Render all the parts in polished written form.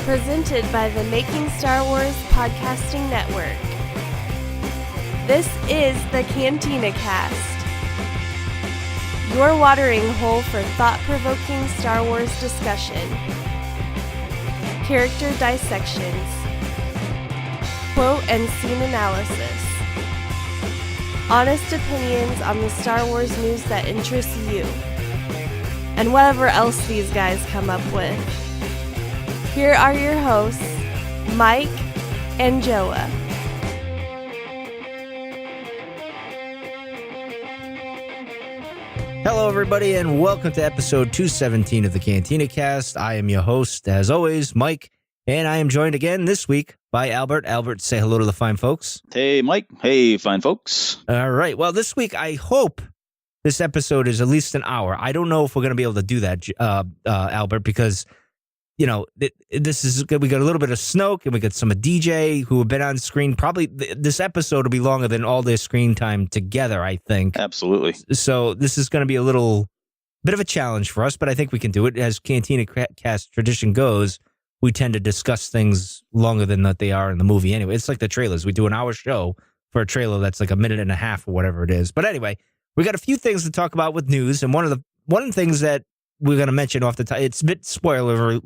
Presented by the Making Star Wars Podcasting Network. This is the Cantina Cast, your watering hole for thought-provoking Star Wars discussion, character dissections, quote and scene analysis, honest opinions on the Star Wars news that interests you, and whatever else these guys come up with. Here are your hosts, Mike and Joa. Hello, everybody, and welcome to episode 217 of the Cantina Cast. I am your host, as always, Mike, and I am joined again this week by Albert. Albert, say hello to the fine folks. Hey, Mike. Hey, fine folks. All right. Well, this week, I hope this episode is at least an hour. I don't know if we're going to be able to do that, Albert, because you know, this is good. We got a little bit of Snoke, and we got some of DJ who have been on screen. Probably this episode will be longer than all their screen time together, I think. Absolutely. So this is going to be a little bit of a challenge for us, but I think we can do it. As Cantina Cast tradition goes, we tend to discuss things longer than that they are in the movie anyway. It's like the trailers. We do an hour show for a trailer that's like a minute and a half or whatever it is. But anyway, we got a few things to talk about with news, and one of the things that we're going to mention off the top. It's a bit spoiler.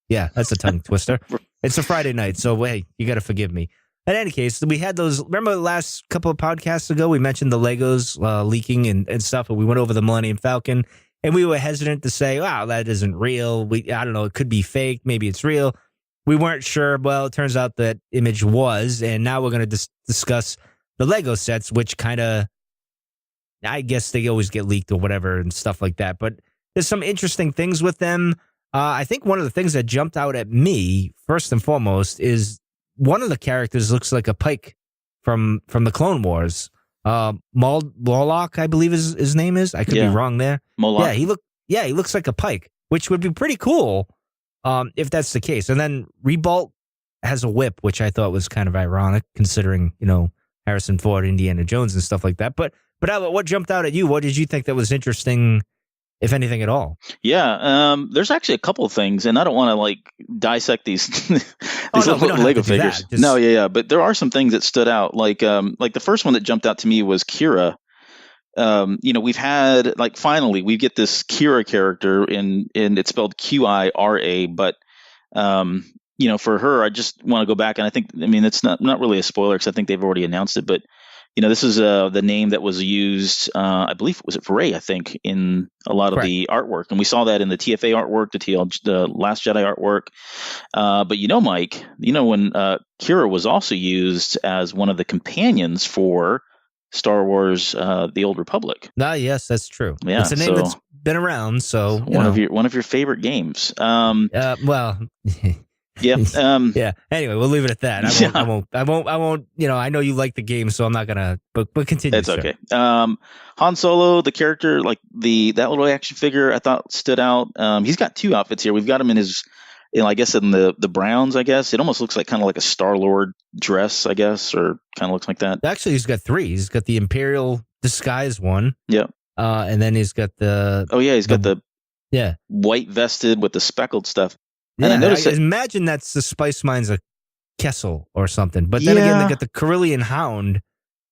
Yeah, that's a tongue twister. It's a Friday night, so hey, you got to forgive me. In any case, we had those. Remember the last couple of podcasts ago, we mentioned the Legos leaking and stuff, and we went over the Millennium Falcon, and we were hesitant to say, wow, that isn't real. I don't know, it could be fake. Maybe it's real. We weren't sure. Well, it turns out that image was, and now we're going to discuss the Lego sets, which kind of, I guess they always get leaked or whatever and stuff like that. But there's some interesting things with them. I think one of the things that jumped out at me, first and foremost, is one of the characters looks like a Pike from the Clone Wars. Moloch, I believe his name is. I could be wrong there. Moloch. Yeah, he looks like a Pike, which would be pretty cool if that's the case. And then Rebolt has a whip, which I thought was kind of ironic considering, you know, Harrison Ford, Indiana Jones and stuff like that. But Albert, what jumped out at you? What did you think that was interesting, if anything at all? Yeah, there's actually a couple of things, and I don't want to like dissect these Lego figures. But there are some things that stood out. Like the first one that jumped out to me was Kira. We've had finally we get this Kira character in it's spelled Qira, but for her, I just want to go back, and it's not really a spoiler because I think they've already announced it, but. This is the name that was used, I believe, was it for Rey, I think, in a lot of the artwork. And we saw that in the TFA artwork, the Last Jedi artwork. But Mike, when Kira was also used as one of the companions for Star Wars, The Old Republic. Yes, that's true. Yeah, it's a name that's been around, so one of your favorite games. Yeah. Yeah. Anyway, we'll leave it at that. I won't. I know you like the game, so I'm not gonna. But continue. It's okay. Han Solo, the character, that little action figure, I thought stood out. He's got two outfits here. We've got him in his, I guess in the browns. I guess it almost looks like kind of like a Star-Lord dress. I guess, or kind of looks like that. Actually, he's got three. He's got the Imperial disguise one. Yeah. And then he's got the. Oh yeah, he's got the. Yeah. White vested with the speckled stuff. And I noticed imagine that's the Spice Mines of Kessel or something. But then again, they got the Carillion Hound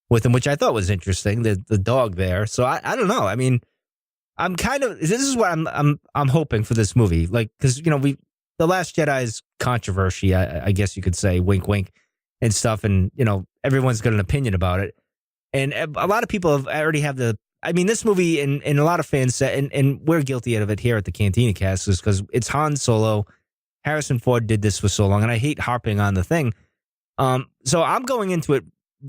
with him, which I thought was interesting. The dog there. So I don't know. I mean, I'm kind of. This is what I'm hoping for this movie. Because the Last Jedi's controversy. I guess you could say, wink, wink, and stuff. And everyone's got an opinion about it. And a lot of people already have the. I mean, this movie and a lot of fans said, and we're guilty of it here at the Cantina Cast, is because it's Han Solo. Harrison Ford did this for so long, and I hate harping on the thing. So I'm going into it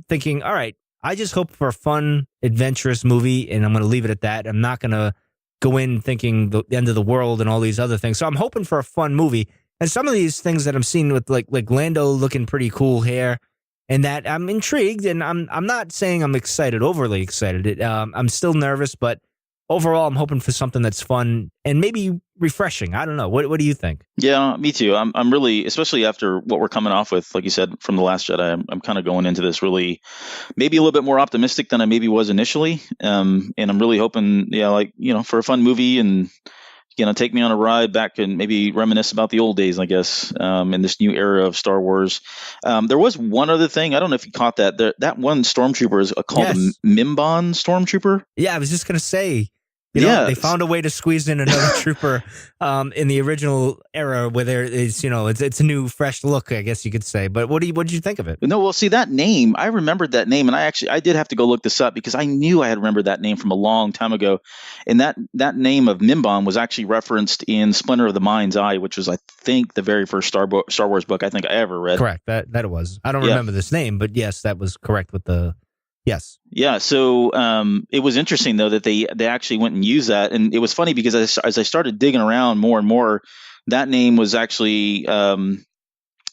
thinking, all right, I just hope for a fun, adventurous movie, and I'm going to leave it at that. I'm not going to go in thinking the end of the world and all these other things. So I'm hoping for a fun movie. And some of these things that I'm seeing with like Lando looking pretty cool here, and that I'm intrigued, and I'm not saying I'm excited, overly excited. I'm still nervous, but overall, I'm hoping for something that's fun and maybe refreshing. I don't know. What do you think? Yeah, me too. I'm really, especially after what we're coming off with, like you said, from The Last Jedi, I'm kind of going into this really maybe a little bit more optimistic than I maybe was initially. And I'm really hoping, for a fun movie and take me on a ride back and maybe reminisce about the old days, I guess, in this new era of Star Wars. There was one other thing. I don't know if you caught that. That one stormtrooper is called a Mimban stormtrooper. Yeah, I was just going to say, they found a way to squeeze in another trooper in the original era where there is, it's a new, fresh look, I guess you could say. But what did you think of it? No, well, see, that name, I remembered that name, and I did have to go look this up because I knew I had remembered that name from a long time ago. And that name of Mimban was actually referenced in Splinter of the Mind's Eye, which was, I think, the very first Star Wars book I think I ever read. Correct. That it was. I don't remember this name, but yes, that was correct with the... Yes. Yeah. So it was interesting, though, that they actually went and used that. And it was funny because as I started digging around more and more, that name was actually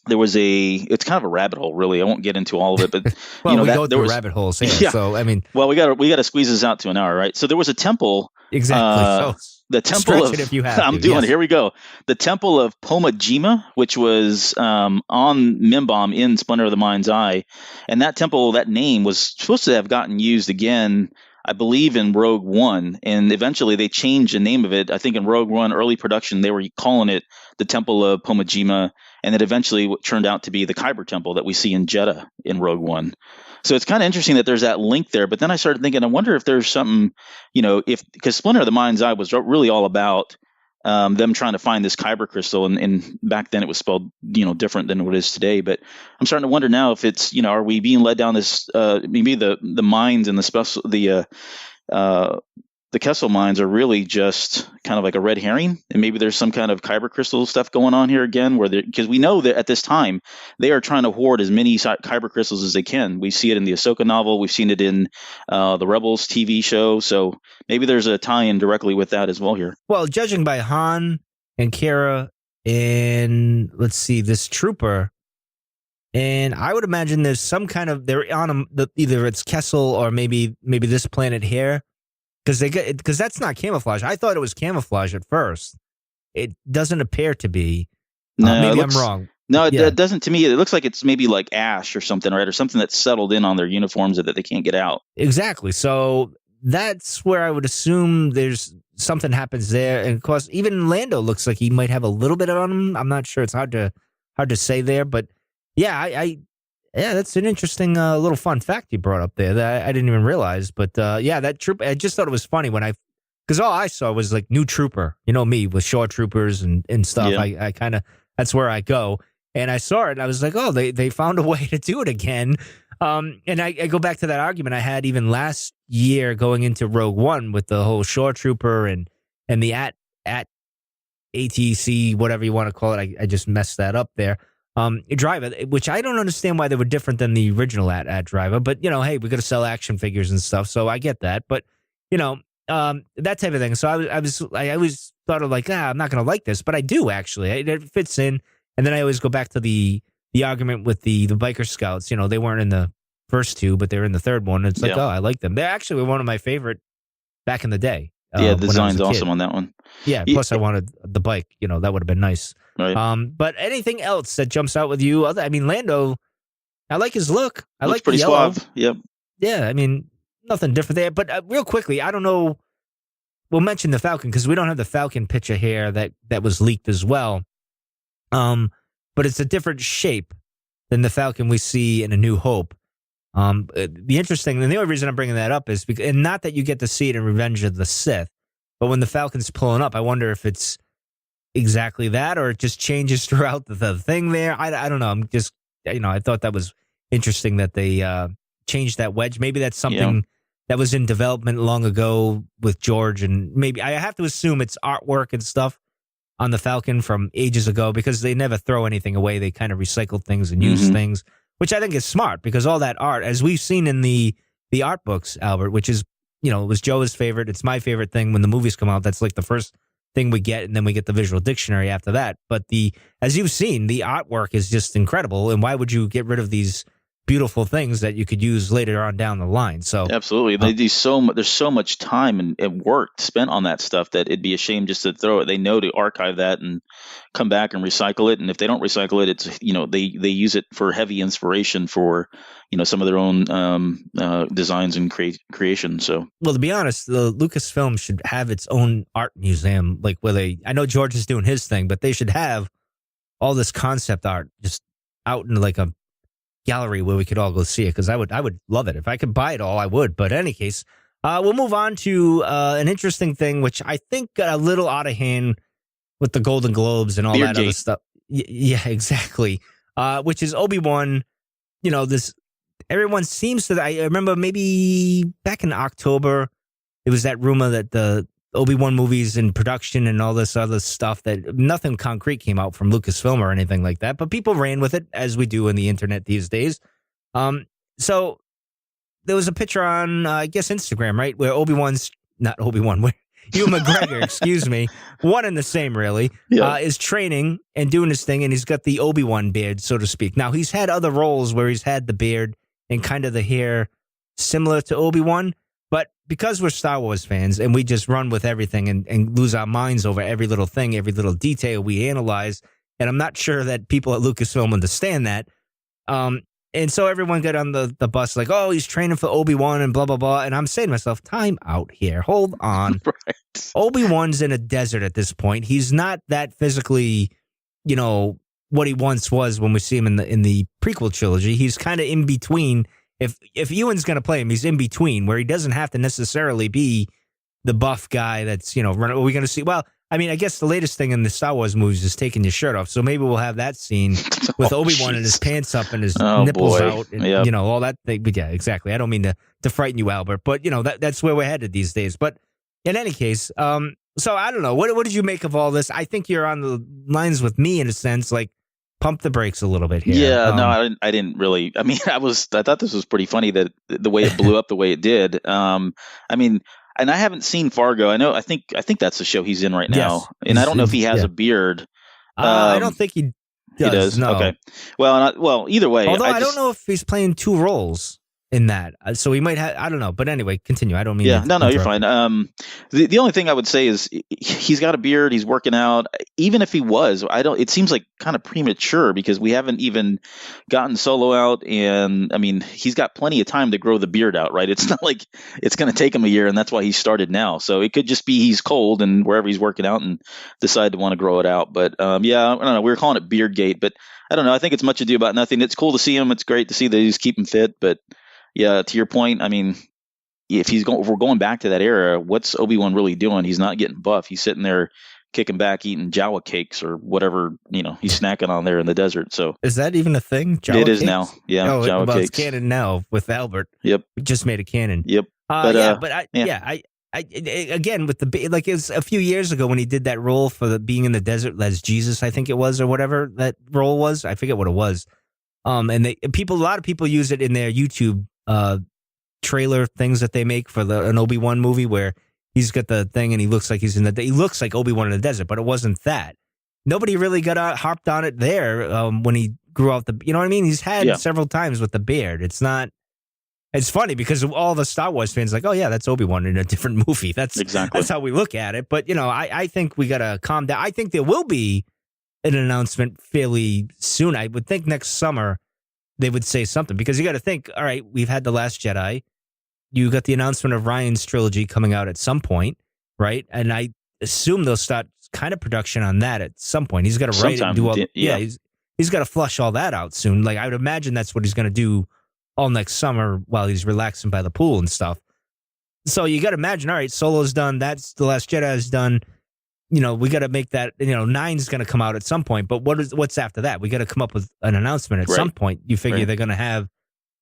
it's kind of a rabbit hole, really. I won't get into all of it, but well, we go through rabbit holes here. Yeah. So I mean, well, we got to squeeze this out to an hour, right? So there was a temple. Exactly. The temple of, if you have I'm doing it. Here we go. The temple of Pomajima, which was on Mimban in Splinter of the Mind's Eye, and that temple, that name was supposed to have gotten used again, I believe, in Rogue One, and eventually they changed the name of it. I think in Rogue One early production they were calling it the Temple of Pomajima, and it eventually turned out to be the Kyber Temple that we see in Jeddah in Rogue One. So it's kind of interesting that there's that link there. But then I started thinking, I wonder if there's something, because Splinter of the Mind's Eye was really all about them trying to find this Kyber crystal, and back then it was spelled, different than what it is today. But I'm starting to wonder now if it's, are we being led down this? Maybe the mines and the Kessel mines are really just kind of like a red herring, and maybe there's some kind of Kyber crystal stuff going on here again, because we know that at this time they are trying to hoard as many Kyber crystals as they can. We see it in the Ahsoka novel, we've seen it in the Rebels TV show, so maybe there's a tie-in directly with that as well here. Well, judging by Han and Kara and let's see, this trooper, and I would imagine there's some kind of they're on either it's Kessel or maybe this planet here. Because that's not camouflage. I thought it was camouflage at first. It doesn't appear to be. No, maybe I'm wrong. No, it doesn't to me. It looks like it's maybe like ash or something, right? Or something that's settled in on their uniforms that they can't get out. Exactly. So that's where I would assume there's something happens there. And of course, even Lando looks like he might have a little bit on him. I'm not sure. It's hard to say there. But yeah, yeah, that's an interesting little fun fact you brought up there that I didn't even realize. But yeah, that troop, I just thought it was funny because all I saw was like new trooper, me with shore troopers and stuff. Yeah. I kind of, that's where I go. And I saw it and I was like, oh, they found a way to do it again. And I go back to that argument I had even last year going into Rogue One with the whole shore trooper and the at ATC, whatever you want to call it. I just messed that up there. Driver, which I don't understand why they were different than the original at Driver, but hey, we got to sell action figures and stuff, so I get that. But that type of thing. So I always thought of like, I'm not going to like this, but I do actually. It fits in, and then I always go back to the argument with the biker scouts. They weren't in the first two, but they're in the third one. It's like, I like them. They actually were one of my favorite back in the day. Yeah, the design's awesome on that one. Yeah, plus I wanted the bike. That would have been nice. Right. But anything else that jumps out with you? I mean, Lando, I like his look. I like pretty the yellow. Suave. Yep. Yeah, I mean, nothing different there. But real quickly, I don't know. We'll mention the Falcon because we don't have the Falcon picture here that was leaked as well. But it's a different shape than the Falcon we see in A New Hope. The interesting, and the only reason I'm bringing that up is because, and not that you get to see it in Revenge of the Sith, but when the Falcon's pulling up, I wonder if it's exactly that or it just changes throughout the thing there. I don't know. I'm just, I thought that was interesting that they changed that wedge. Maybe that's something that was in development long ago with George, and maybe I have to assume it's artwork and stuff on the Falcon from ages ago because they never throw anything away. They kind of recycle things and use things, which I think is smart because all that art, as we've seen in the art books, Albert, which is, it was Joe's favorite. It's my favorite thing when the movies come out. That's like the first thing we get, and then we get the visual dictionary after that. But as you've seen, the artwork is just incredible. And why would you get rid of these beautiful things that you could use later on down the line. So absolutely, they do so much. There's so much time and work spent on that stuff that it'd be a shame just to throw it. They know to archive that and come back and recycle it. And if they don't recycle it, it's they use it for heavy inspiration for some of their own designs and creation. So, well, to be honest, the Lucasfilm should have its own art museum, like where I know George is doing his thing, but they should have all this concept art just out in like a gallery where we could all go see it, because I would love it. If I could buy it all, I would. But in any case, we'll move on to an interesting thing, which I think got a little out of hand with the Golden Globes and all that other stuff. Yeah, exactly. Which is Obi-Wan. This everyone seems to. I remember maybe back in October, it was that rumor that the Obi-Wan movies in production and all this other stuff, that nothing concrete came out from Lucasfilm or anything like that, but people ran with it, as we do in the internet these days. So there was a picture on, I guess, Instagram, right, where where Ewan McGregor, excuse me, one and the same, really, is training and doing his thing, and he's got the Obi-Wan beard, so to speak. Now, he's had other roles where he's had the beard and kind of the hair similar to Obi-Wan, but because we're Star Wars fans and we just run with everything and lose our minds over every little thing, every little detail we analyze, and I'm not sure that people at Lucasfilm understand that. And so everyone got on the bus like, oh, he's training for Obi-Wan and blah, blah, blah. And I'm saying to myself, time out here. Hold on. Right. Obi-Wan's in a desert at this point. He's not that physically, what he once was when we see him in the prequel trilogy. He's kind of in between. If Ewan's going to play him, he's in between, where he doesn't have to necessarily be the buff guy that's, running. Are we going to see? Well, I mean, I guess the latest thing in the Star Wars movies is taking your shirt off. So maybe we'll have that scene with Obi-Wan and his pants up and his nipples out and, all that thing. But yeah, exactly. I don't mean to frighten you, Albert, but, that's where we're headed these days. But in any case, so I don't know. What did you make of all this? I think you're on the lines with me in a sense, like, pump the brakes a little bit here. Yeah, no, I didn't really. I mean, I thought this was pretty funny that the way it blew up the way it did. I mean, and I haven't seen Fargo. I think that's the show he's in right now. Yes, and I don't know if he has a beard. I don't think he does. He does. No. Okay. Well, either way. Although I don't know if he's playing two roles in that, so he might have. I don't know. But anyway, continue. I don't mean. Yeah, no, you're fine. The only thing I would say is he's got a beard. He's working out. Even if he was, it seems like kind of premature because we haven't even gotten Solo out, and I mean he's got plenty of time to grow the beard out, right? It's not like it's going to take him a year, and that's why he started now. So it could just be he's cold and wherever he's working out and decide to want to grow it out. But yeah, I don't know. We were calling it Beardgate, but I don't know. I think it's much ado about nothing. It's cool to see him. It's great to see that he's keeping fit, but. Yeah, to your point, I mean, if we're going back to that era, what's Obi-Wan really doing? He's not getting buff. He's sitting there kicking back, eating Jawa cakes or whatever, he's snacking on there in the desert. So is that even a thing? Jawa it is cakes? Now. Yeah, Jawa cakes. It's canon now with Albert. Yep. We just made a canon. Yep. I again with the like it was a few years ago when he did that role for being in the desert as Jesus, I think it was, or whatever that role was. I forget what it was. And a lot of people use it in their YouTube trailer things that they make for an Obi-Wan movie where he's got the thing and he looks like he looks like Obi-Wan in the desert, but it wasn't that. Nobody really harped on it there when he grew out you know what I mean? He's had several times with the beard. It's funny because all the Star Wars fans are like, oh yeah, that's Obi-Wan in a different movie. That's how we look at it. But I think we got to calm down. I think there will be an announcement fairly soon. I would think next summer they would say something, because you got to think, all right, we've had The Last Jedi. You got the announcement of Ryan's trilogy coming out at some point, right? And I assume they'll start kind of production on that at some point. He's got to write it and do all. Yeah, he's got to flush all that out soon. Like I would imagine that's what he's going to do all next summer while he's relaxing by the pool and stuff. So you got to imagine, all right, Solo's done. That's The Last Jedi is done. We got to make that, 9's going to come out at some point, but what's after that? We got to come up with an announcement at some point. You figure they're going to have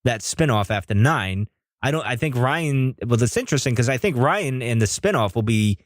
that spinoff after 9. I think Ryan, well, it's interesting because I think Ryan and the spinoff will be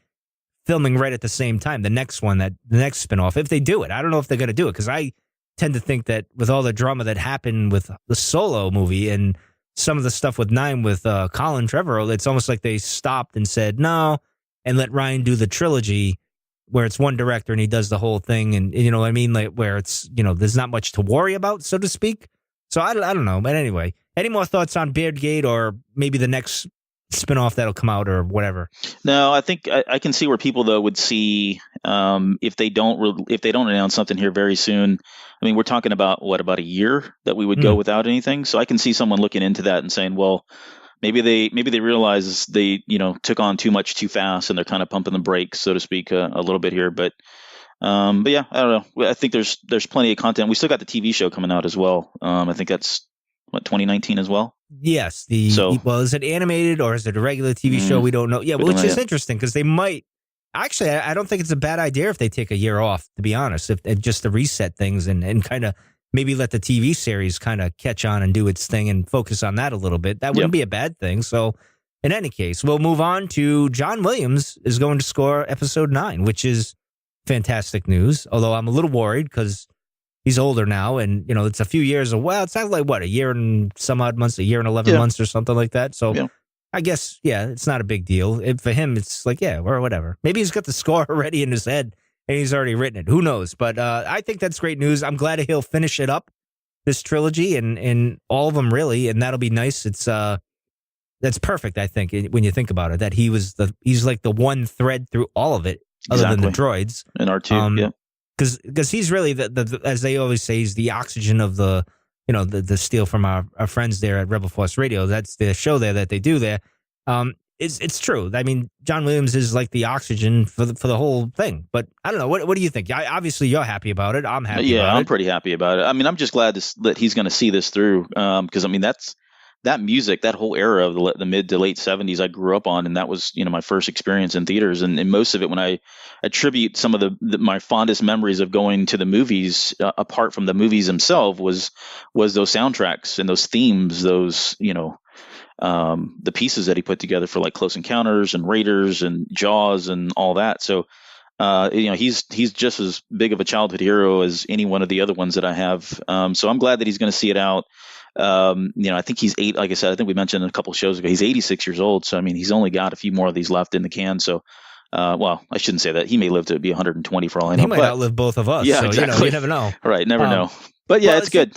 filming right at the same time. The next spinoff, if they do it. I don't know if they're going to do it because I tend to think that with all the drama that happened with the Solo movie and some of the stuff with 9 with Colin Trevorrow, it's almost like they stopped and said no and let Ryan do the trilogy, where it's one director and he does the whole thing, and you know what I mean, like where it's there's not much to worry about, so to speak. So I don't know. But anyway, any more thoughts on Beardgate or maybe the next spinoff that'll come out or whatever? No, I think I can see where people though would see if they don't announce something here very soon. I mean, we're talking about about a year that we would go without anything. So I can see someone looking into that and saying, well, maybe they realize they took on too much too fast and they're kind of pumping the brakes, so to speak, a little bit here. But yeah, I don't know. I think there's plenty of content. We still got the TV show coming out as well. I think that's 2019 as well. Yes. Well, is it animated or is it a regular TV show? We don't know. Yeah, which is interesting because they might. Actually, I don't think it's a bad idea if they take a year off, to be honest, if just to reset things and kind of maybe let the TV series kind of catch on and do its thing and focus on that a little bit. That wouldn't be a bad thing. So in any case, we'll move on to John Williams is going to score episode 9, which is fantastic news. Although I'm a little worried because he's older now, and it's a few years. Well, it's not like a year and some odd months, a year and 11 months or something like that. So I guess it's not a big deal. For him, it's like or whatever. Maybe he's got the score already in his head and he's already written it. Who knows? But I think that's great news. I'm glad he'll finish it up, this trilogy, and all of them really, and that'll be nice. It's that's perfect. I think when you think about it, that he's like the one thread through all of it, other than the droids and R2. Because he's really the as they always say, he's the oxygen of the steal from our friends there at Rebel Force Radio. That's the show there that they do there. It's true. I mean, John Williams is like the oxygen for the whole thing. But I don't know. What do you think? Obviously, you're happy about it. I'm happy. Yeah, about I'm pretty happy about it. I mean, I'm just glad that he's going to see this through. Because I mean, that music, that whole era of the mid to late 70s, I grew up on, and that was my first experience in theaters. And most of it, when I attribute some of my fondest memories of going to the movies, apart from the movies themselves, was those soundtracks and those themes, those the pieces that he put together for like Close Encounters and Raiders and Jaws and all that. So he's just as big of a childhood hero as any one of the other ones that I have. So I'm glad that he's going to see it out. I think he's like I said, I think we mentioned a couple of shows ago, he's 86 years old. So, I mean, he's only got a few more of these left in the can. So, well, I shouldn't say that. He may live to be 120 for all I know. He might outlive both of us. Yeah, so, exactly. You never know. Right. Never know. But yeah, it's good.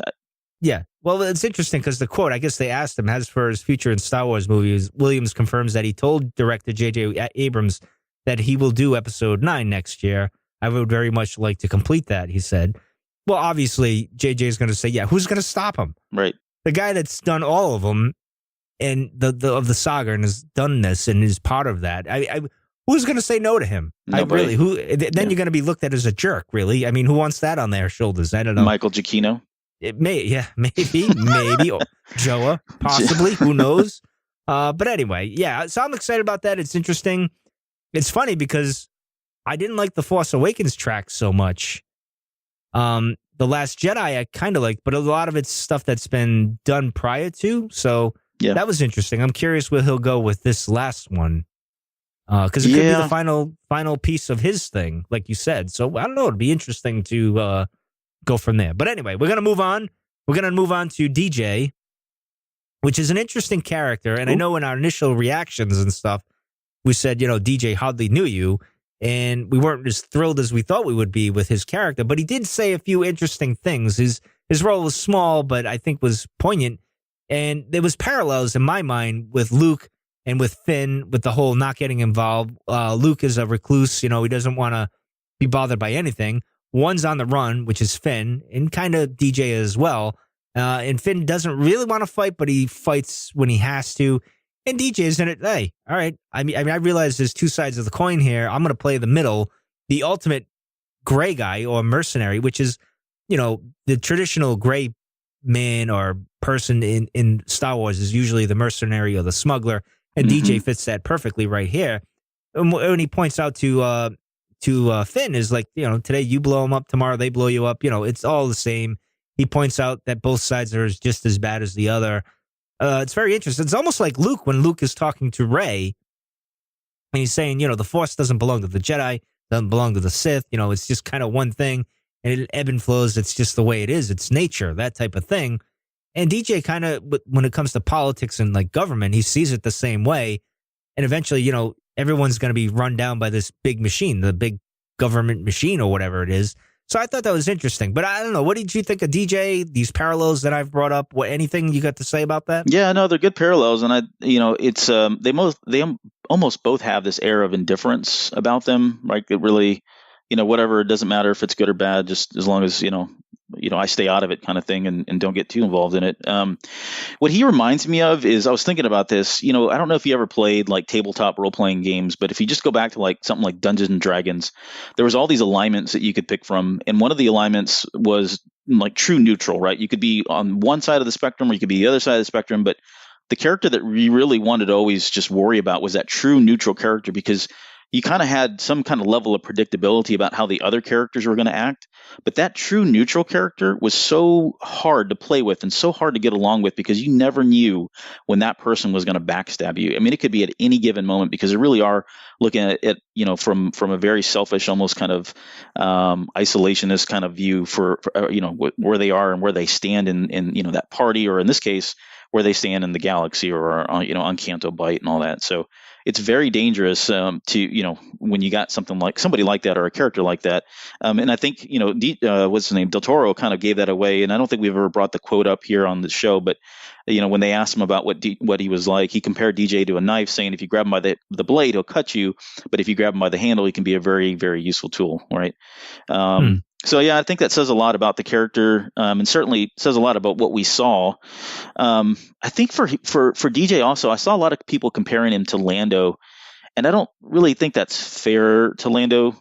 Yeah. Well, it's interesting because the quote, I guess they asked him, as for his future in Star Wars movies, Williams confirms that he told director J.J. Abrams that he will do episode 9 next year. I would very much like to complete that, he said. Well, obviously, J.J. is going to say, who's going to stop him? Right. The guy that's done all of them and of the saga and has done this and is part of that. Who's going to say no to him? Nobody. Then you're going to be looked at as a jerk, really. I mean, who wants that on their shoulders? I don't know. Michael Giacchino? Maybe, or Joa, possibly. Who knows? But anyway, so I'm excited about that. It's interesting. It's funny because I didn't like the Force Awakens track so much. The Last Jedi I kind of liked, but a lot of it's stuff that's been done prior to. So that was interesting. I'm curious where he'll go with this last one. Because it could be the final piece of his thing, like you said. So I don't know. It'd be interesting to go from there. But anyway, we're going to move on. We're going to move on to DJ, which is an interesting character. And I know in our initial reactions and stuff, we said, DJ hardly knew you. And we weren't as thrilled as we thought we would be with his character. But he did say a few interesting things. His role was small, but I think was poignant. And there was parallels in my mind with Luke and with Finn, with the whole not getting involved. Luke is a recluse. He doesn't want to be bothered by anything. One's on the run, which is Finn, and kind of DJ as well. And Finn doesn't really want to fight, but he fights when he has to. And DJ's in it. Hey, all right. I mean, I realize there's two sides of the coin here. I'm going to play the middle, the ultimate gray guy or mercenary, which is, the traditional gray man or person in Star Wars is usually the mercenary or the smuggler. And DJ fits that perfectly right here. And when he points out to Finn is like, today you blow him up, tomorrow they blow you up. It's all the same. He points out that both sides are just as bad as the other. It's very interesting. It's almost like Luke when Luke is talking to Rey and he's saying, the Force doesn't belong to the Jedi, doesn't belong to the Sith. It's just kind of one thing and it ebb and flows. It's just the way it is. It's nature, that type of thing. And DJ kind of, when it comes to politics and like government, he sees it the same way. And eventually, everyone's going to be run down by this big machine, the big government machine or whatever it is. So I thought that was interesting. But I don't know. What did you think of DJ? These parallels that I've brought up. Anything you got to say about that? Yeah, no, they're good parallels, and it's they almost both have this air of indifference about them. Like it really, whatever. It doesn't matter if it's good or bad, just as long as I stay out of it, kind of thing, and don't get too involved in it. What he reminds me of is, I was thinking about this. I don't know if you ever played like tabletop role playing games, but if you just go back to like something like Dungeons and Dragons, there was all these alignments that you could pick from, and one of the alignments was like true neutral, right? You could be on one side of the spectrum, or you could be the other side of the spectrum, but the character that we really wanted to always just worry about was that true neutral character, because you kind of had some kind of level of predictability about how the other characters were going to act. But that true neutral character was so hard to play with and so hard to get along with, because you never knew when that person was going to backstab you. I mean, it could be at any given moment, because they really are looking at it, from a very selfish, almost kind of isolationist kind of view for where they are and where they stand in that party, or in this case, where they stand in the galaxy, or on Canto Bight and all that. So it's very dangerous to when you got somebody like that, or a character like that. And I think what's his name, Del Toro, kind of gave that away. And I don't think we've ever brought the quote up here on the show, but when they asked him about what he was like, he compared DJ to a knife, saying if you grab him by the blade, he'll cut you, but if you grab him by the handle, he can be a very, very useful tool, right? So yeah, I think that says a lot about the character, and certainly says a lot about what we saw. I think for DJ also, I saw a lot of people comparing him to Lando, and I don't really think that's fair to Lando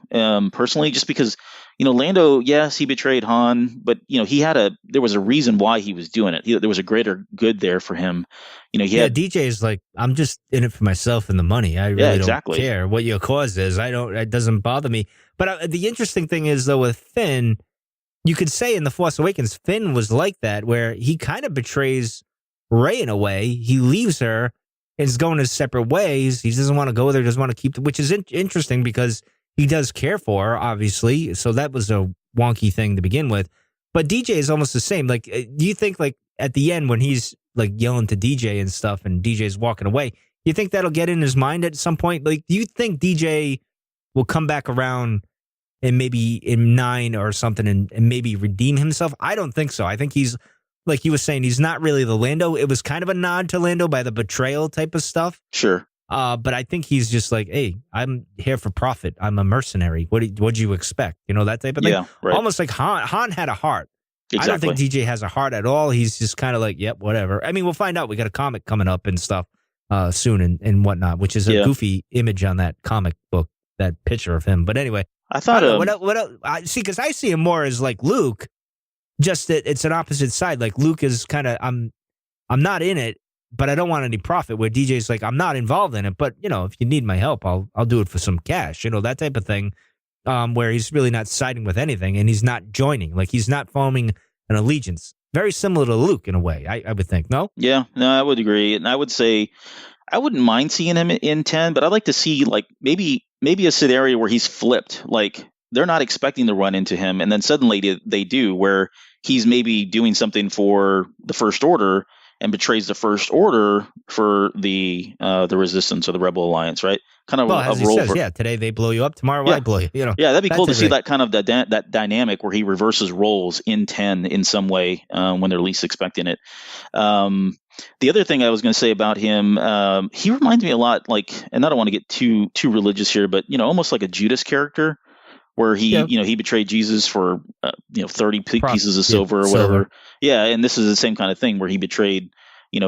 personally, just because Lando, yes, he betrayed Han, but there was a reason why he was doing it. There was a greater good there for him. DJ is like, I'm just in it for myself and the money. I really don't care what your cause is. It doesn't bother me. But the interesting thing is, though, with Finn, you could say in The Force Awakens, Finn was like that, where he kind of betrays Rey in a way. He leaves her and is going his separate ways. He doesn't want to go there, doesn't want to keep, which is interesting because he does care for her, obviously. So that was a wonky thing to begin with. But DJ is almost the same. Like, do you think, like, at the end when he's like yelling to DJ and stuff and DJ's walking away, you think that'll get in his mind at some point? Like, do you think DJ will come back around and maybe in 9 or something and maybe redeem himself? I don't think so. I think he's, like you were saying, he's not really the Lando. It was kind of a nod to Lando by the betrayal type of stuff. Sure. But I think he's just like, hey, I'm here for profit. I'm a mercenary. What'd you expect? That type of thing. Yeah, right. Almost like Han had a heart. Exactly. I don't think DJ has a heart at all. He's just kind of like, yep, whatever. I mean, we'll find out. We got a comic coming up and stuff soon and whatnot, which is a goofy image on that comic book, that picture of him. But anyway, I thought what see, because I see him more as like Luke, just that it's an opposite side. Like Luke is kind of, I'm not in it, but I don't want any profit, where DJ's like, I'm not involved in it, but if you need my help, I'll do it for some cash, that type of thing. Where he's really not siding with anything, and he's not joining, like he's not forming an allegiance. Very similar to Luke in a way, I would think. No? Yeah, no, I would agree, and I would say I wouldn't mind seeing him in 10, but I'd like to see like maybe a scenario where he's flipped, like they're not expecting to run into him, and then suddenly they do, where he's maybe doing something for the First Order and betrays the First Order for the Resistance or the Rebel Alliance, right? Kind of as he says, today they blow you up, tomorrow I blow you. Yeah, that'd be cool to see that kind of that dynamic where he reverses roles in 10 in some way when they're least expecting it. The other thing I was going to say about him, he reminds me a lot, like, and I don't want to get too religious here, but almost like a Judas character, where he he betrayed Jesus for 30 pieces of silver or whatever. Yeah, and this is the same kind of thing where he betrayed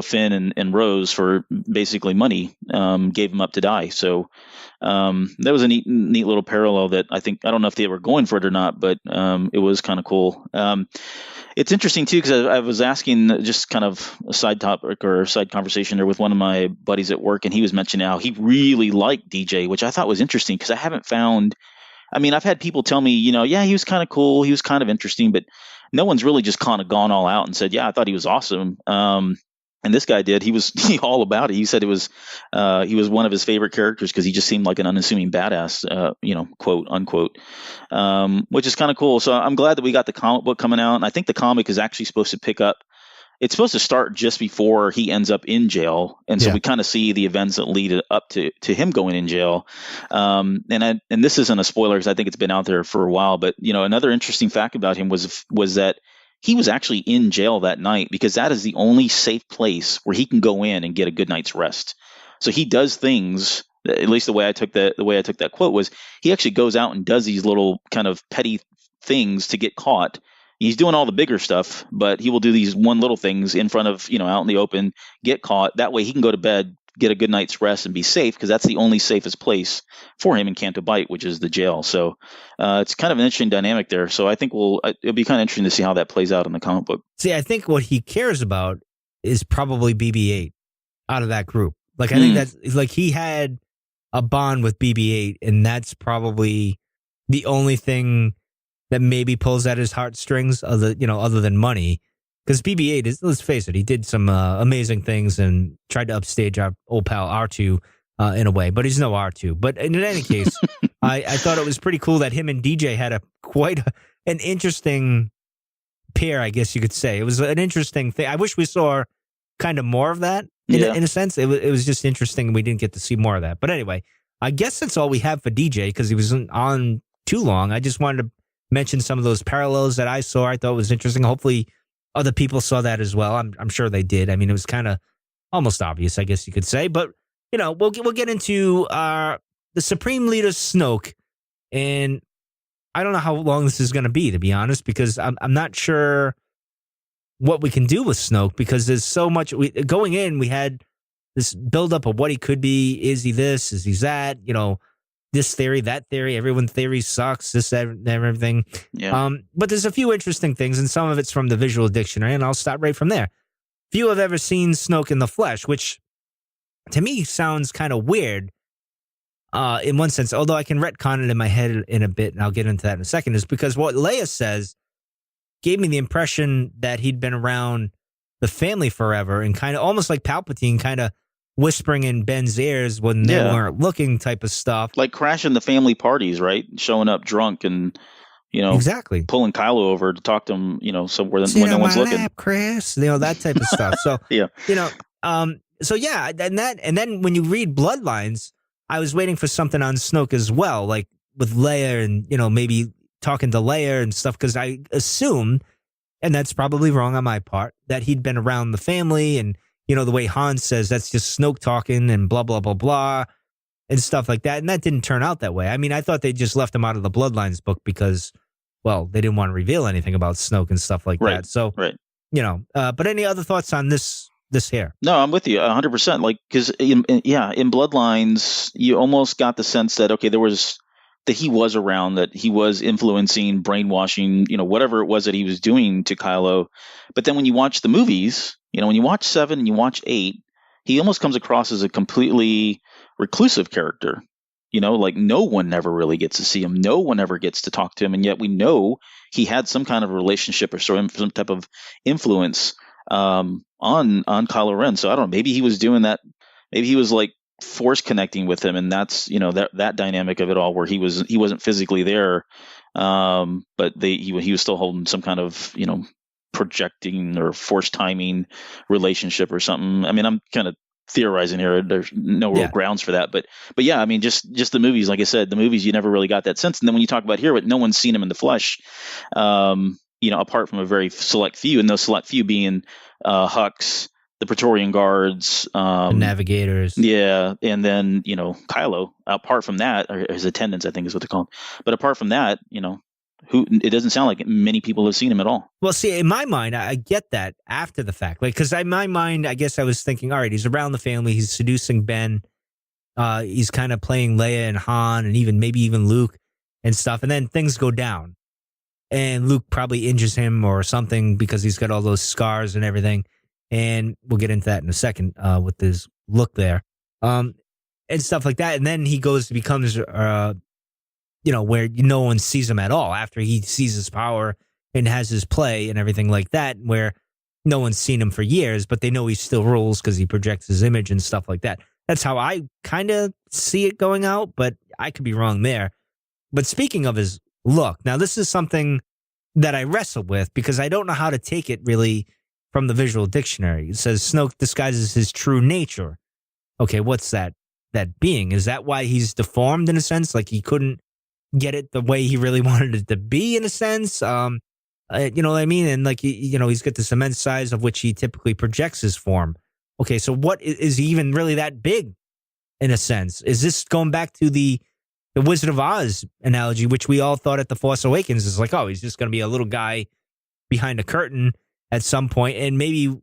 Finn and Rose for basically money, gave him up to die. So that was a neat little parallel that I don't know if they were going for it or not, but it was kind of cool. It's interesting too, because I was asking just kind of a side topic or a side conversation there with one of my buddies at work, and he was mentioning how he really liked DJ, which I thought was interesting because I haven't found. I mean, I've had people tell me, he was kind of cool, he was kind of interesting, but no one's really just kind of gone all out and said, yeah, I thought he was awesome. And this guy did. He was all about it. He said it was he was one of his favorite characters because he just seemed like an unassuming badass, quote unquote, which is kind of cool. So I'm glad that we got the comic book coming out, and I think the comic is actually supposed to pick up it's supposed to start just before he ends up in jail, and so we kind of see the events that lead up to him going in jail. And this isn't a spoiler because I think it's been out there for a while. But another interesting fact about him was that he was actually in jail that night because that is the only safe place where he can go in and get a good night's rest. So he does things. At least the way I took that quote was he actually goes out and does these little kind of petty things to get caught. He's doing all the bigger stuff, but he will do these one little things in front of, out in the open, get caught. That way he can go to bed, get a good night's rest, and be safe because that's the only safest place for him in Canto Bight, which is the jail. So it's kind of an interesting dynamic there. So I think it'll be kind of interesting to see how that plays out in the comic book. See, I think what he cares about is probably BB-8 out of that group. Like, I think that's like he had a bond with BB-8, and that's probably the only thing that maybe pulls at his heartstrings, other than money. Because BB-8 is, let's face it, he did some amazing things and tried to upstage our old pal R2 in a way, but he's no R2. But in any case, I thought it was pretty cool that him and DJ had an interesting pair, I guess you could say. It was an interesting thing. I wish we saw kind of more of that in a sense. It was just interesting. We didn't get to see more of that. But anyway, I guess that's all we have for DJ because he wasn't on too long. I just wanted to mention some of those parallels that I saw. I thought was interesting. Hopefully other people saw that as well. I'm sure they did. I mean, it was kind of almost obvious, I guess you could say. But we'll get into the Supreme Leader Snoke, and I don't know how long this is going to be, to be honest, because I'm not sure what we can do with Snoke because there's so much. Going in, we had this buildup of what he could be. Is he this? Is he that? This theory, that theory, everyone's theory sucks, this, that, and everything. Yeah. But there's a few interesting things, and some of it's from the visual dictionary, and I'll start right from there. Few have ever seen Snoke in the flesh, which to me sounds kind of weird in one sense, although I can retcon it in my head in a bit, and I'll get into that in a second, is because what Leia says gave me the impression that he'd been around the family forever and kind of almost like Palpatine kind of whispering in Ben's ears when they weren't looking type of stuff. Like crashing the family parties, right? Showing up drunk and, exactly pulling Kylo over to talk to him, somewhere when no one's looking. Chris, that type of stuff. So, and then when you read Bloodlines, I was waiting for something on Snoke as well, like with Leia and, maybe talking to Leia and stuff, because I assumed, and that's probably wrong on my part, that he'd been around the family and, the way Han says that's just Snoke talking and blah, blah, blah, blah, and stuff like that. And that didn't turn out that way. I mean, I thought they just left him out of the Bloodlines book because, well, they didn't want to reveal anything about Snoke and stuff like that. So, but any other thoughts on this here? No, I'm with you 100%. Like, because in Bloodlines, you almost got the sense that, okay, that he was around, that he was influencing, brainwashing, whatever it was that he was doing to Kylo. But then when you watch the movies, when you watch 7 and you watch 8, he almost comes across as a completely reclusive character. Like no one ever really gets to see him. No one ever gets to talk to him. And yet we know he had some kind of relationship or some type of influence on Kylo Ren. So I don't know, maybe he was doing that. Maybe he was like force connecting with him, and that's that dynamic of it all, where he wasn't physically there, but he was still holding some kind of projecting or force timing relationship or something. I mean, I'm kind of theorizing here. There's no real grounds for that, but yeah, I mean, just the movies, like I said, the movies, you never really got that sense. And then when you talk about here, but no one's seen him in the flesh, apart from a very select few, and those select few being Hux, the Praetorian Guards, the Navigators, and then Kylo. Apart from that, or his attendants, I think is what they call him. But apart from that, it doesn't sound like many people have seen him at all. Well, see, in my mind, I get that after the fact, like, because in my mind, I guess I was thinking, all right, he's around the family, he's seducing Ben, he's kind of playing Leia and Han, and maybe even Luke and stuff, and then things go down, and Luke probably injures him or something because he's got all those scars and everything. And we'll get into that in a second with his look there, and stuff like that. And then he becomes, where no one sees him at all after he sees his power and has his play and everything like that, where no one's seen him for years, but they know he still rules because he projects his image and stuff like that. That's how I kind of see it going out, but I could be wrong there. But speaking of his look, now this is something that I wrestle with because I don't know how to take it really from the visual dictionary. It says Snoke disguises his true nature. Okay, what's that being? Is that why he's deformed in a sense? Like he couldn't get it the way he really wanted it to be in a sense? You know what I mean? And like, he's got this immense size of which he typically projects his form. Okay, so what is he even really that big in a sense? Is this going back to the Wizard of Oz analogy, which we all thought at The Force Awakens is like, oh, he's just going to be a little guy behind a curtain at some point. And maybe,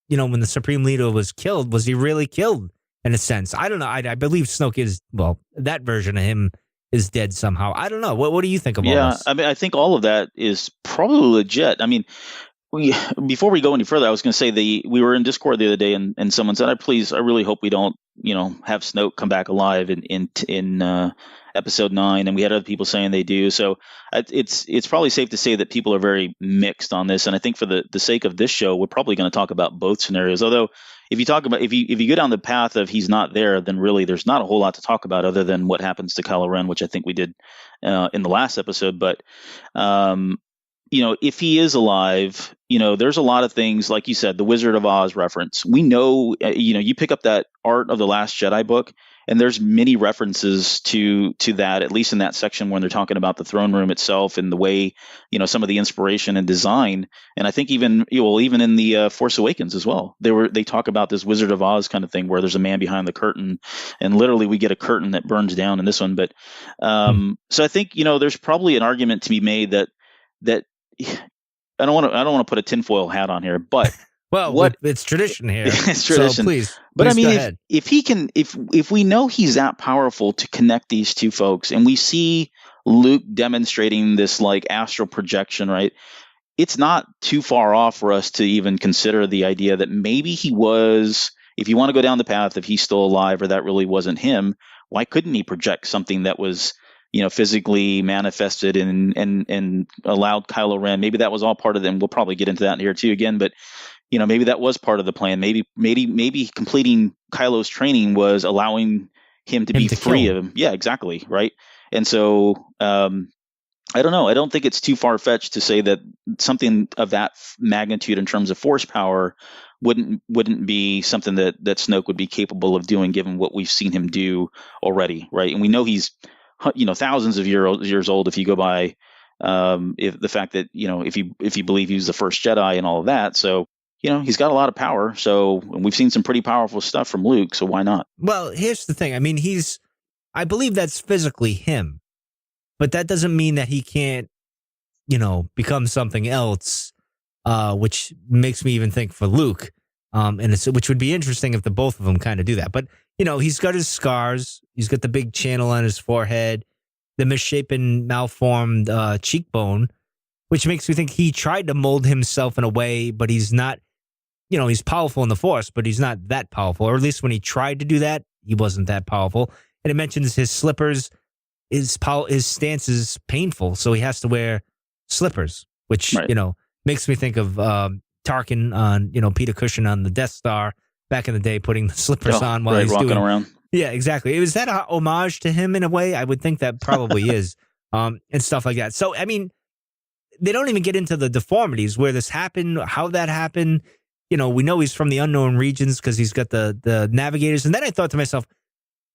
when the Supreme Leader was killed, was he really killed in a sense? I don't know. I believe Snoke is, well, that version of him is dead somehow. I don't know. What do you think of all this? Yeah, I mean, I think all of that is probably legit. I mean, before we go any further, I was going to say we were in Discord the other day, and someone said, I really hope we don't, have Snoke come back alive in episode 9, and we had other people saying they do. So it's probably safe to say that people are very mixed on this, and I think for the sake of this show, we're probably going to talk about both scenarios. Although if you go down the path of he's not there, then really there's not a whole lot to talk about other than what happens to Kylo Ren, which I think we did in the last episode. But if he is alive, there's a lot of things, like you said, the Wizard of Oz reference. We know, you pick up that Art of the Last Jedi book, and there's many references to that, at least in that section when they're talking about the throne room itself and the way, some of the inspiration and design. And I think even in the Force Awakens as well, they talk about this Wizard of Oz kind of thing where there's a man behind the curtain, and literally we get a curtain that burns down in this one. But so I think there's probably an argument to be made that I don't want to put a tinfoil hat on here, but well, it's tradition here. It's tradition. So please but I mean, go ahead. if he can, if we know he's that powerful to connect these two folks, and we see Luke demonstrating this like astral projection, right? It's not too far off for us to even consider the idea that maybe he was. If you want to go down the path, if he's still alive or that really wasn't him, why couldn't he project something that was physically manifested and allowed Kylo Ren? Maybe that was all part of them. We'll probably get into that in here too again, but maybe that was part of the plan. Maybe completing Kylo's training was allowing him to be free of him. Yeah, exactly. Right. And so, I don't know. I don't think it's too far fetched to say that something of that magnitude in terms of force power wouldn't be something that Snoke would be capable of doing, given what we've seen him do already. Right. And we know he's, thousands of years old if you go by if the fact that if you believe he was the first Jedi and all of that. So he's got a lot of power. So we've seen some pretty powerful stuff from Luke. So why not? Well, here's the thing. I mean, I believe that's physically him, but that doesn't mean that he can't become something else, which makes me even think for Luke. Which would be interesting if the both of them kind of do that. But he's got his scars. He's got the big channel on his forehead, the misshapen, malformed cheekbone, which makes me think he tried to mold himself in a way, but he's not. He's powerful in the Force, but he's not that powerful. Or at least when he tried to do that, he wasn't that powerful. And it mentions his slippers. His stance is painful, so he has to wear slippers, which right. Makes me think of Tarkin on Peter Cushing on the Death Star back in the day, putting the slippers on while he's walking around. Yeah, exactly. Was that a homage to him in a way? I would think that probably is, and stuff like that. So I mean, they don't even get into the deformities where this happened, how that happened. We know he's from the unknown regions because he's got the navigators. And then I thought to myself,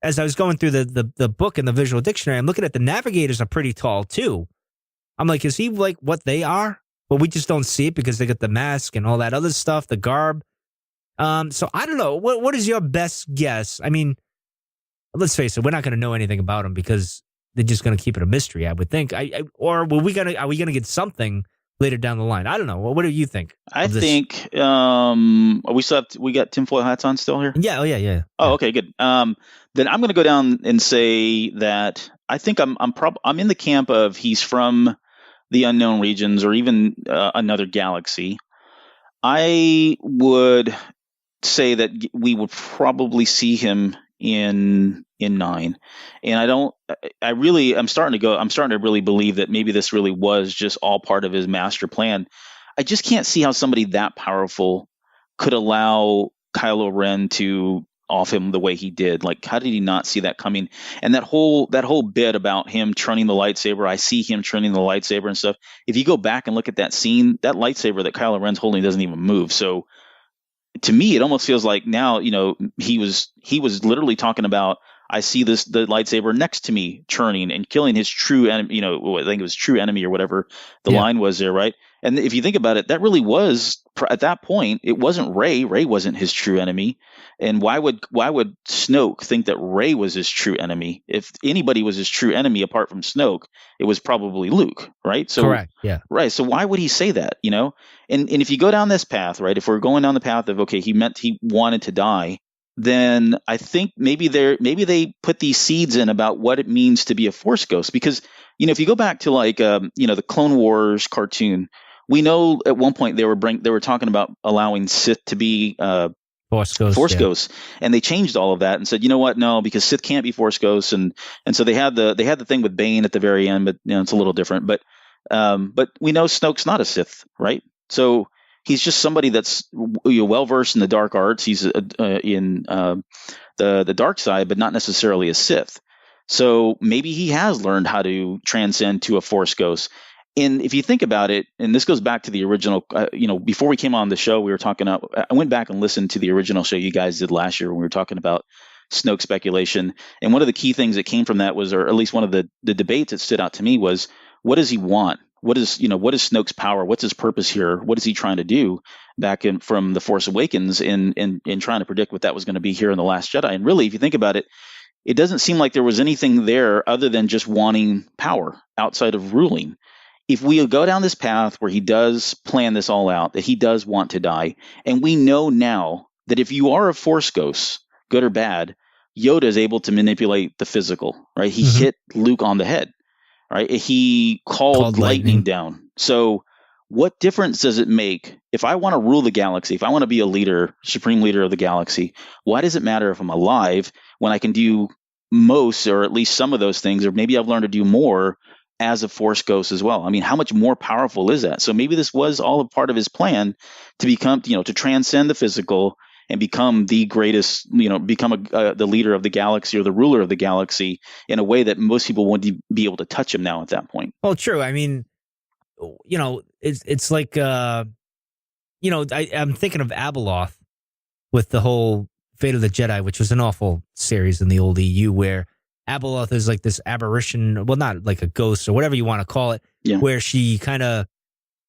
as I was going through the book and the visual dictionary, I'm looking at the navigators are pretty tall too. I'm like, is he like what they are? But we just don't see it because they got the mask and all that other stuff, the garb. So I don't know. What is your best guess? I mean, let's face it, we're not going to know anything about them because they're just going to keep it a mystery, I would think. Or are we going to get something later down the line? I don't know. What do you think? I think we got tinfoil hats on still here? Yeah. Oh, yeah. Oh, okay, good. Then I'm going to go down and say that I think I'm in the camp of he's from the unknown regions or even another galaxy. I would say that we would probably see him in 9, and I'm starting to really believe that maybe this really was just all part of his master plan. I just can't see how somebody that powerful could allow Kylo Ren to off him the way he did. Like, how did he not see that coming? And that whole bit about him turning the lightsaber, I see him turning the lightsaber and stuff. If you go back and look at that scene, that lightsaber that Kylo Ren's holding doesn't even move. So to me, it almost feels like now, he was literally talking about, I see the lightsaber next to me churning and killing his true enemy, I think it was true enemy or whatever the line was there, right? And if you think about it, that really was, at that point, it wasn't Rey. Rey wasn't his true enemy. And why would Snoke think that Rey was his true enemy? If anybody was his true enemy apart from Snoke, it was probably Luke, right? So, correct, yeah. Right, so why would he say that, And if you go down this path, right, if we're going down the path of, okay, he wanted to die, then I think maybe they put these seeds in about what it means to be a Force ghost. Because, if you go back to like, the Clone Wars cartoon, we know at one point they were talking about allowing Sith to be Force ghosts, and they changed all of that and said, you know what, no, because Sith can't be Force ghosts, and so they had the thing with Bane at the very end, but it's a little different. But we know Snoke's not a Sith, right? So he's just somebody that's well versed in the dark arts. He's in the dark side, but not necessarily a Sith. So maybe he has learned how to transcend to a Force ghost. And if you think about it, and this goes back to the original, before we came on the show, we were talking about, I went back and listened to the original show you guys did last year when we were talking about Snoke speculation. And one of the key things that came from that was, or at least one of the debates that stood out to me was, what does he want? What is Snoke's power? What's his purpose here? What is he trying to do back from The Force Awakens in trying to predict what that was going to be here in The Last Jedi? And really, if you think about it, it doesn't seem like there was anything there other than just wanting power outside of ruling. If we go down this path where he does plan this all out, that he does want to die, and we know now that if you are a Force ghost, good or bad, Yoda is able to manipulate the physical, right? He hit Luke on the head, right? He called lightning down. So what difference does it make if I want to rule the galaxy, if I want to be a leader, supreme leader of the galaxy? Why does it matter if I'm alive when I can do most, or at least some of those things, or maybe I've learned to do more as a Force ghost as well? I mean, how much more powerful is that? So maybe this was all a part of his plan to become, to transcend the physical and become the greatest, become the leader of the galaxy or the ruler of the galaxy in a way that most people wouldn't be able to touch him now at that point. Well, true. I mean, it's like, I'm thinking of Abeloth with the whole Fate of the Jedi, which was an awful series in the old EU, where Abeloth is like this apparition, well, not like a ghost or whatever you want to call it, where she kind of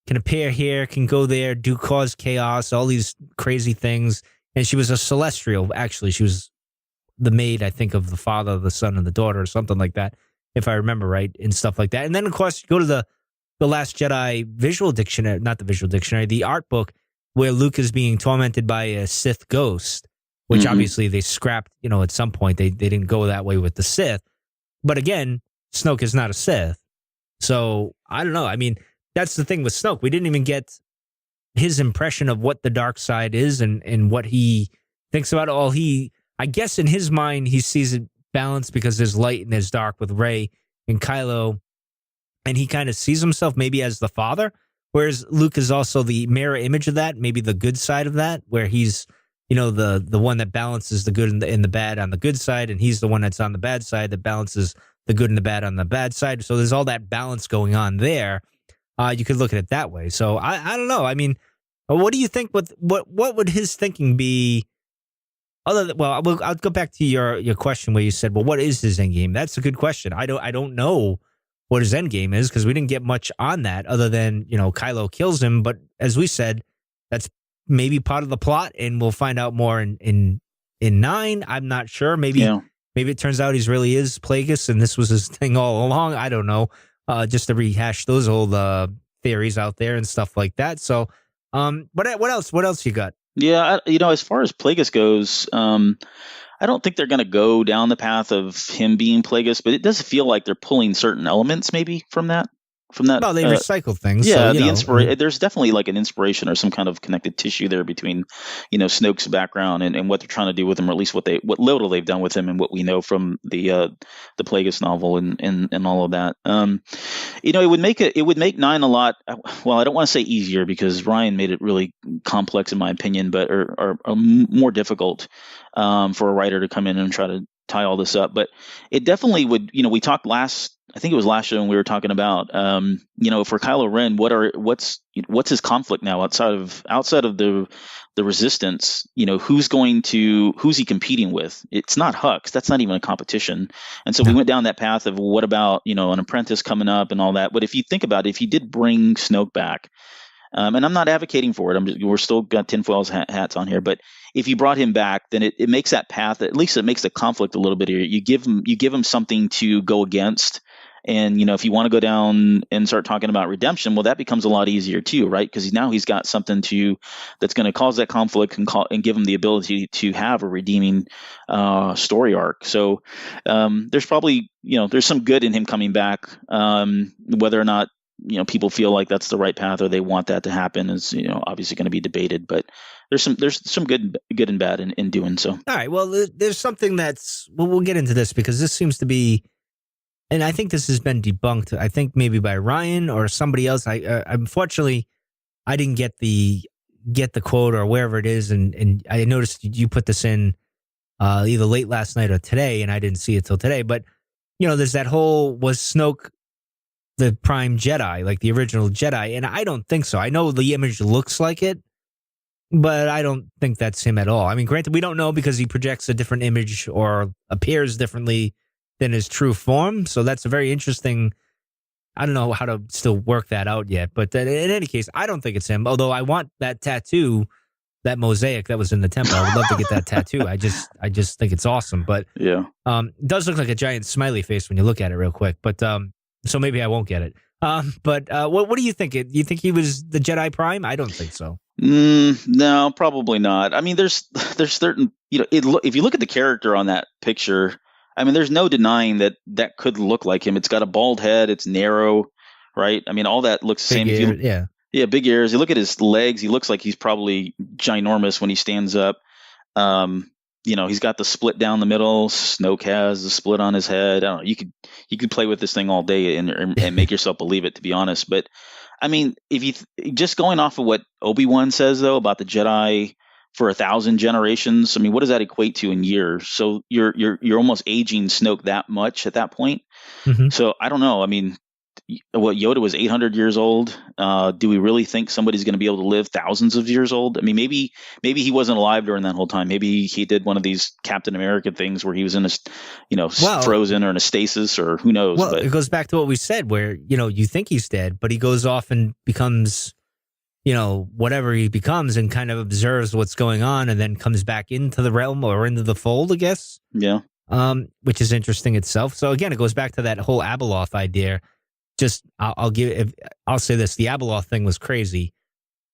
can appear here, can go there, cause chaos, all these crazy things. And she was a celestial, actually. She was the maid, I think, of the father, the son, and the daughter, or something like that, if I remember right, and stuff like that. And then, of course, you go to the Last Jedi visual dictionary, not the visual dictionary, the art book, where Luke is being tormented by a Sith ghost, which obviously they scrapped, at some point. They didn't go that way with the Sith. But again, Snoke is not a Sith. So, I don't know. I mean, that's the thing with Snoke. We didn't even get his impression of what the dark side is and what he thinks about it. I guess in his mind, he sees it balanced because there's light and there's dark with Rey and Kylo. And he kind of sees himself maybe as the father, whereas Luke is also the mirror image of that, maybe the good side of that, where he's the one that balances the good and the bad on the good side, and he's the one that's on the bad side that balances the good and the bad on the bad side. So there's all that balance going on there. You could look at it that way. So I don't know. I mean, what do you think? What would his thinking be? I'll go back to your question where you said, well, what is his end game? That's a good question. I don't know what his end game is, because we didn't get much on that other than Kylo kills him. But as we said, that's maybe part of the plot, and we'll find out more in 9. I'm not sure. Maybe it turns out he really is Plagueis, and this was his thing all along. I don't know. Just to rehash those old theories out there and stuff like that. So, what else you got? Yeah, as far as Plagueis goes, I don't think they're going to go down the path of him being Plagueis, but it does feel like they're pulling certain elements maybe from that. from that. Well, they recycle things. Yeah, so, there's definitely like an inspiration or some kind of connected tissue there between, Snoke's background and what they're trying to do with him, or at least what little they've done with him, and what we know from the Plagueis novel and all of that. It would make 9 a lot. Well, I don't want to say easier, because Ryan made it really complex in my opinion, but or more difficult for a writer to come in and try to tie all this up. But it definitely would. We talked I think it was last show, and we were talking about, for Kylo Ren, what's his conflict now outside of the Resistance? Who's he competing with? It's not Hux. That's not even a competition. And so we went down that path of, what about, an apprentice coming up and all that. But if you think about it, if he did bring Snoke back, and I'm not advocating for it, we're still got tinfoil hats on here, but if you brought him back, then it makes that path, at least it makes the conflict a little bit easier. You give him something to go against. And, if you want to go down and start talking about redemption, well, that becomes a lot easier too, right? Because now he's got something that's going to cause that conflict and give him the ability to have a redeeming story arc. So there's probably, there's some good in him coming back. Whether or not, people feel like that's the right path or they want that to happen is, obviously going to be debated. But there's some good and bad in doing so. All right. Well, there's something we'll get into this, because this seems to be. And I think this has been debunked, I think maybe by Ryan or somebody else. Unfortunately, I didn't get the quote or wherever it is. And I noticed you put this in either late last night or today, and I didn't see it till today. But, there's that whole, was Snoke the prime Jedi, like the original Jedi? And I don't think so. I know the image looks like it, but I don't think that's him at all. I mean, granted, we don't know, because he projects a different image or appears differently than his true form. So that's a very interesting. I don't know how to still work that out yet. But in any case, I don't think it's him. Although I want that tattoo, that mosaic that was in the temple. I would love to get that tattoo. I just think it's awesome. But yeah, it does look like a giant smiley face when you look at it real quick. But so maybe I won't get it. But what do you think? You think he was the Jedi Prime? I don't think so. No, probably not. I mean, there's certain, if you look at the character on that picture, I mean, there's no denying that could look like him. It's got a bald head. It's narrow, right? I mean, all that looks the same. Yeah, big ears. You look at his legs. He looks like he's probably ginormous when he stands up. He's got the split down the middle. Snoke has the split on his head. I don't know. You could play with this thing all day and make yourself believe it, to be honest. But I mean, if you just going off of what Obi-Wan says though about the Jedi for 1,000 generations, I mean, what does that equate to in years? So you're almost aging Snoke that much at that point. Mm-hmm. So I don't know. I mean, what, Yoda was 800 years old. Do we really think somebody's going to be able to live thousands of years old? I mean, maybe he wasn't alive during that whole time. Maybe he did one of these Captain America things where he was in frozen or in a stasis, or who knows. Well, but it goes back to what we said, where, you think he's dead, but he goes off and becomes, whatever he becomes, and kind of observes what's going on, and then comes back into the realm or into the fold, I guess. Yeah. Which is interesting itself. So again, it goes back to that whole Abeloth idea. Just, I'll say this: the Abeloth thing was crazy.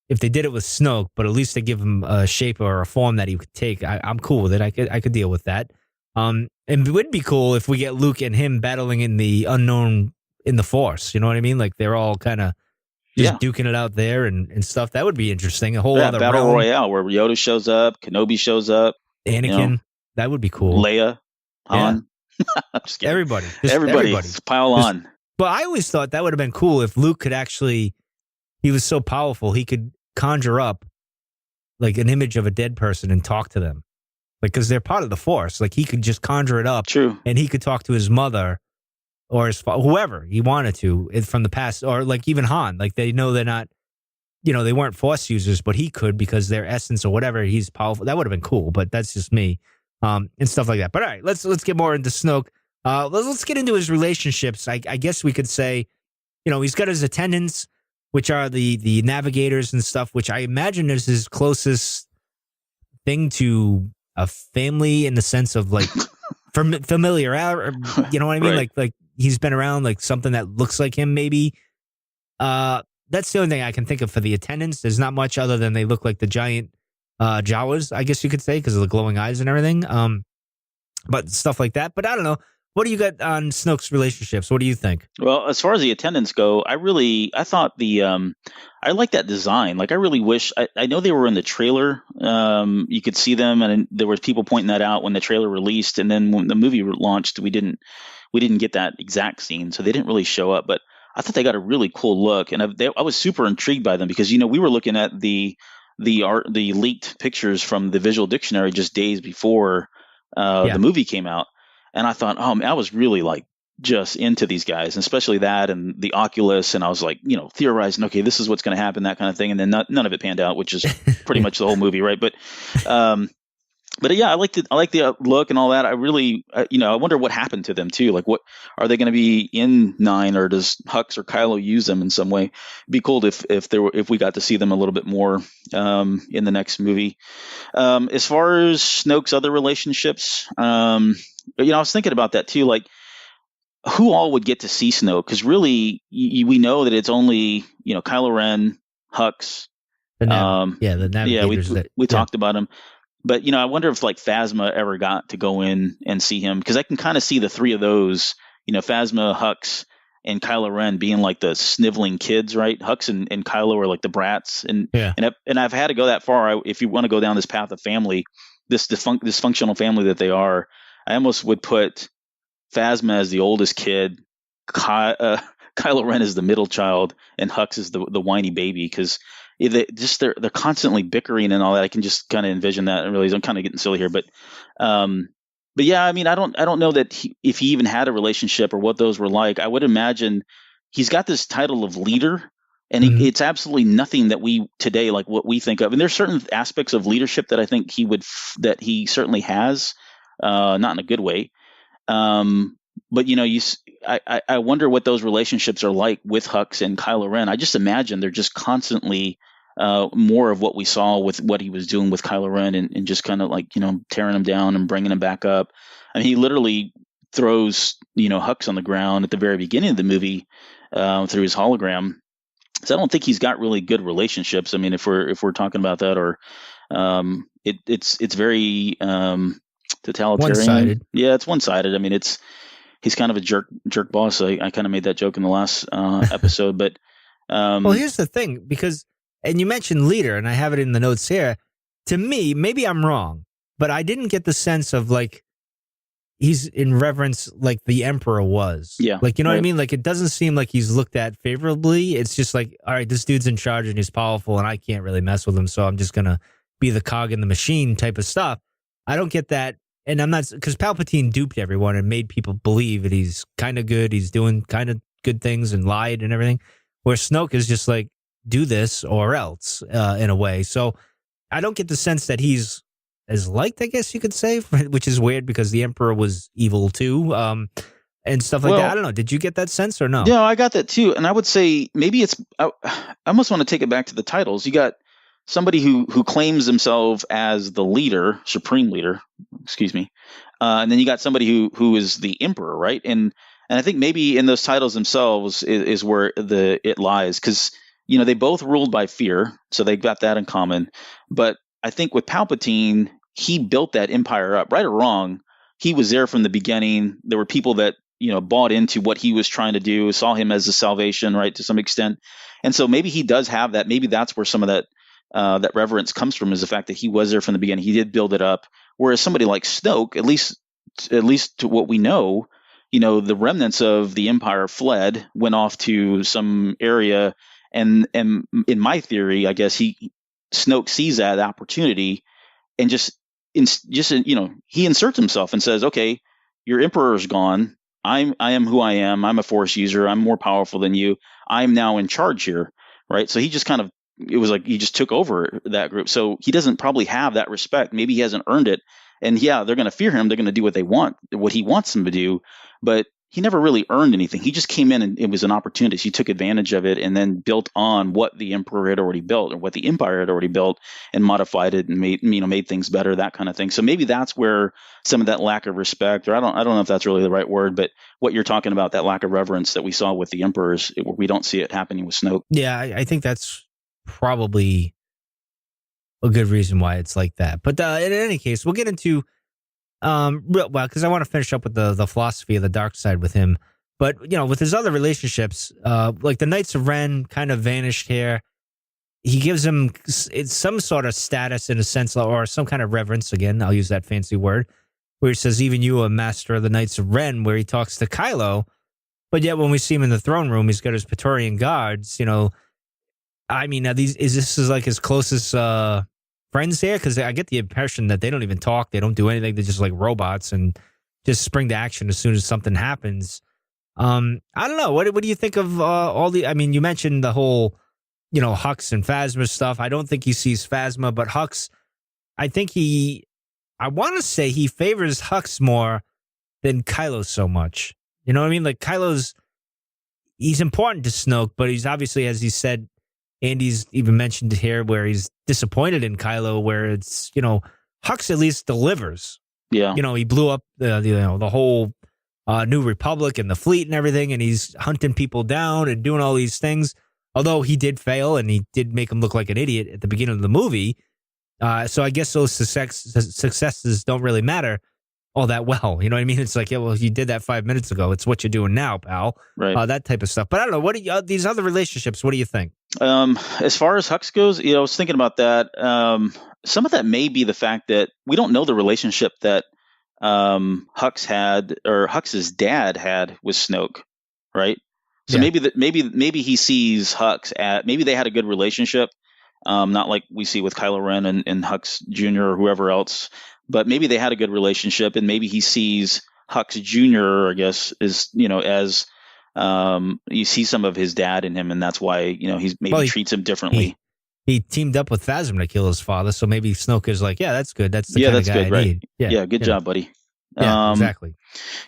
If they did it with Snoke, but at least they give him a shape or a form that he could take, I'm cool with it. I could deal with that. And it would be cool if we get Luke and him battling in the unknown in the Force. You know what I mean? Like they're all kind of just duking it out there and stuff. That would be interesting. A whole other battle royale where Yoda shows up, Kenobi shows up, Anakin. That would be cool. Leia, Han. I'm just kidding. Everybody, just pile on. But I always thought that would have been cool if Luke could actually. He was so powerful, he could conjure up like an image of a dead person and talk to them, like because they're part of the Force. Like he could just conjure it up. True. And he could talk to his mother or his whoever he wanted to from the past, or like even Han. Like they know they're not, they weren't Force users, but he could because their essence or whatever. He's powerful. That would have been cool, but that's just me, and stuff like that. But all right, let's get more into Snoke. Let's get into his relationships. I guess we could say, he's got his attendants, which are the navigators and stuff, which I imagine is his closest thing to a family in the sense of like familiar, you know what I mean? Right. Like he's been around, like something that looks like him maybe. That's the only thing I can think of for the attendants. There's not much other than they look like the giant Jawas, I guess you could say, because of the glowing eyes and everything. But stuff like that. But I don't know. What do you got on Snoke's relationships? What do you think? Well, as far as the attendants go, I thought I like that design. Like, I really wish, I know they were in the trailer. You could see them, and there was people pointing that out when the trailer released, and then when the movie launched, we didn't get that exact scene, so they didn't really show up. But I thought they got a really cool look, and I was super intrigued by them because we were looking at the leaked pictures from the Visual Dictionary just days before the movie came out. And I thought, oh, man, I was really like just into these guys, and especially that and the Oculus. And I was like, theorizing, okay, this is what's going to happen, that kind of thing. And then none of it panned out, which is pretty much the whole movie, right? But yeah, I like the look and all that. I really, I wonder what happened to them too. Like, what are they going to be in 9, or does Hux or Kylo use them in some way? It'd be cool if we got to see them a little bit more in the next movie. As far as Snoke's other relationships, I was thinking about that too. Like, who all would get to see Snoke? Because really, we know that it's only Kylo Ren, Hux. The navigators. We talked about him. But, I wonder if like Phasma ever got to go in and see him, because I can kind of see the three of those, Phasma, Hux, and Kylo Ren being like the sniveling kids, right? Hux and Kylo are like the brats. And I've had to go that far. If you want to go down this path of family, this dysfunctional family that they are, I almost would put Phasma as the oldest kid, Kylo Ren is the middle child, and Hux is the whiny baby, because they're constantly bickering and all that. I can just kind of envision that. I realize I'm kind of getting silly here, but yeah, I mean, I don't know that if he even had a relationship or what those were like. I would imagine he's got this title of leader, and it's absolutely nothing that we today, like what we think of. And there's certain aspects of leadership that I think that he certainly has, not in a good way. But I wonder what those relationships are like with Hux and Kylo Ren. I just imagine they're just constantly more of what we saw with what he was doing with Kylo Ren, and just kind of like tearing him down and bringing him back up. I mean, he literally throws Hux on the ground at the very beginning of the movie through his hologram. So I don't think he's got really good relationships. I mean, if we're talking about that, or it's very totalitarian. One-sided. Yeah, it's one-sided. I mean, he's kind of a jerk boss. I kind of made that joke in the last episode, but well, here's the thing, and you mentioned leader, and I have it in the notes here. To me, maybe I'm wrong, but I didn't get the sense of like he's in reverence like the Emperor was. Yeah, like what I mean. Like, it doesn't seem like he's looked at favorably. It's just like, all right, this dude's in charge and he's powerful, and I can't really mess with him, so I'm just gonna be the cog in the machine type of stuff. I don't get that. And I'm not, because Palpatine duped everyone and made people believe that he's kind of good, he's doing kind of good things, and lied and everything. Where Snoke is just like, do this or else, in a way. So I don't get the sense that he's as liked, I guess you could say, which is weird because the Emperor was evil too, and stuff like that. I don't know. Did you get that sense or no? No, I got that too. And I would say maybe I almost want to take it back to the titles. You got somebody who claims themselves as the leader, Supreme Leader, and then you got somebody who is the Emperor, right? And I think maybe in those titles themselves is where it lies, because they both ruled by fear, so they got that in common. But I think with Palpatine, he built that empire up, right or wrong. He was there from the beginning. There were people that bought into what he was trying to do, saw him as a salvation, right, to some extent. And so maybe he does have that. Maybe that's where some of that reverence comes from, is the fact that he was there from the beginning. He did build it up. Whereas somebody like Snoke, at least to what we know, the remnants of the Empire fled, went off to some area, and in my theory, I guess Snoke sees that opportunity and he inserts himself and says, "Okay, your Emperor is gone. I am who I am. I'm a Force user. I'm more powerful than you. I'm now in charge here." Right. So he just kind of, it was like he just took over that group. So he doesn't probably have that respect. Maybe he hasn't earned it. And yeah, they're going to fear him. They're going to do what he wants them to do. But he never really earned anything. He just came in and it was an opportunity. He took advantage of it and then built on what the Emperor had already built, or what the Empire had already built, and modified it and made things better, that kind of thing. So maybe that's where some of that lack of respect, or I don't know if that's really the right word, but what you're talking about, that lack of reverence that we saw with the Emperors, we don't see it happening with Snoke. Yeah, I think that's probably a good reason why it's like that. But in any case, we'll get into Well, because I want to finish up with the philosophy of the dark side with him. But, with his other relationships, like the Knights of Ren kind of vanished here. He gives him some sort of status in a sense, or some kind of reverence. Again, I'll use that fancy word, where he says, even you, a master of the Knights of Ren, where he talks to Kylo. But yet when we see him in the throne room, he's got his Praetorian guards, I mean, is this like his closest friends here? Because I get the impression that they don't even talk. They don't do anything. They're just like robots and just spring to action as soon as something happens. I don't know. What do you think of all the? I mean, you mentioned the whole, Hux and Phasma stuff. I don't think he sees Phasma, but Hux, I want to say he favors Hux more than Kylo so much. You know what I mean? Like he's important to Snoke, but he's obviously, as he said, Andy's even mentioned here, where he's disappointed in Kylo, where it's, Hux at least delivers. Yeah. He blew up the whole New Republic and the fleet and everything, and he's hunting people down and doing all these things. Although he did fail, and he did make him look like an idiot at the beginning of the movie. So I guess those successes don't really matter all that well. You know what I mean? It's like, yeah, well, you did that 5 minutes ago. It's what you're doing now, pal. Right. That type of stuff. But I don't know. What do these other relationships? What do you think? As far as Hux goes, I was thinking about that. Some of that may be the fact that we don't know the relationship that Hux had, or Hux's dad had, with Snoke, right? So yeah. maybe he sees Hux maybe they had a good relationship, not like we see with Kylo Ren and Hux Jr. or whoever else, but maybe they had a good relationship, and maybe he sees Hux Jr., I guess, as you see some of his dad in him, and that's why he treats him differently. He teamed up with Phasma to kill his father, so maybe Snoke is like, yeah, that's good. That's the kind of guy good, I right? need. Yeah, good job, buddy. Yeah, exactly.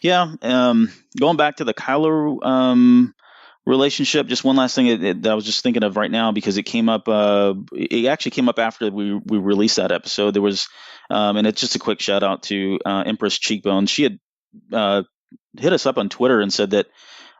Yeah. Going back to the Kylo relationship, just one last thing that I was just thinking of right now, because it came up. It actually came up after we released that episode. There was, and it's just a quick shout out to Empress Cheekbone. She had hit us up on Twitter and said that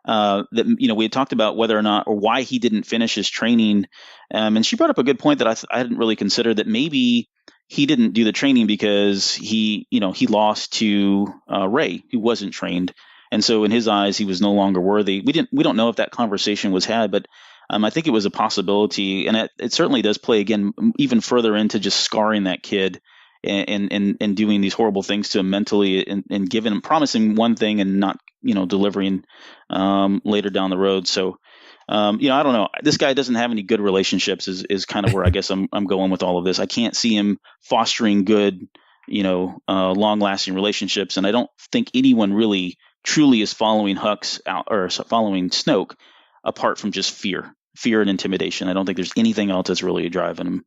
we had talked about whether or not, or why he didn't finish his training, and she brought up a good point that I hadn't really considered, that maybe he didn't do the training because he lost to Rey, who wasn't trained. And so in his eyes, he was no longer worthy. We don't know if that conversation was had, but I think it was a possibility. And it certainly does play, again, even further into just scarring that kid and doing these horrible things to him mentally, and giving him, promising one thing and not, delivering later down the road. So, I don't know. This guy doesn't have any good relationships is kind of where I guess I'm going with all of this. I can't see him fostering good, long lasting relationships. And I don't think anyone really truly is following Hux out, or following Snoke, apart from just fear and intimidation. I don't think there's anything else that's really driving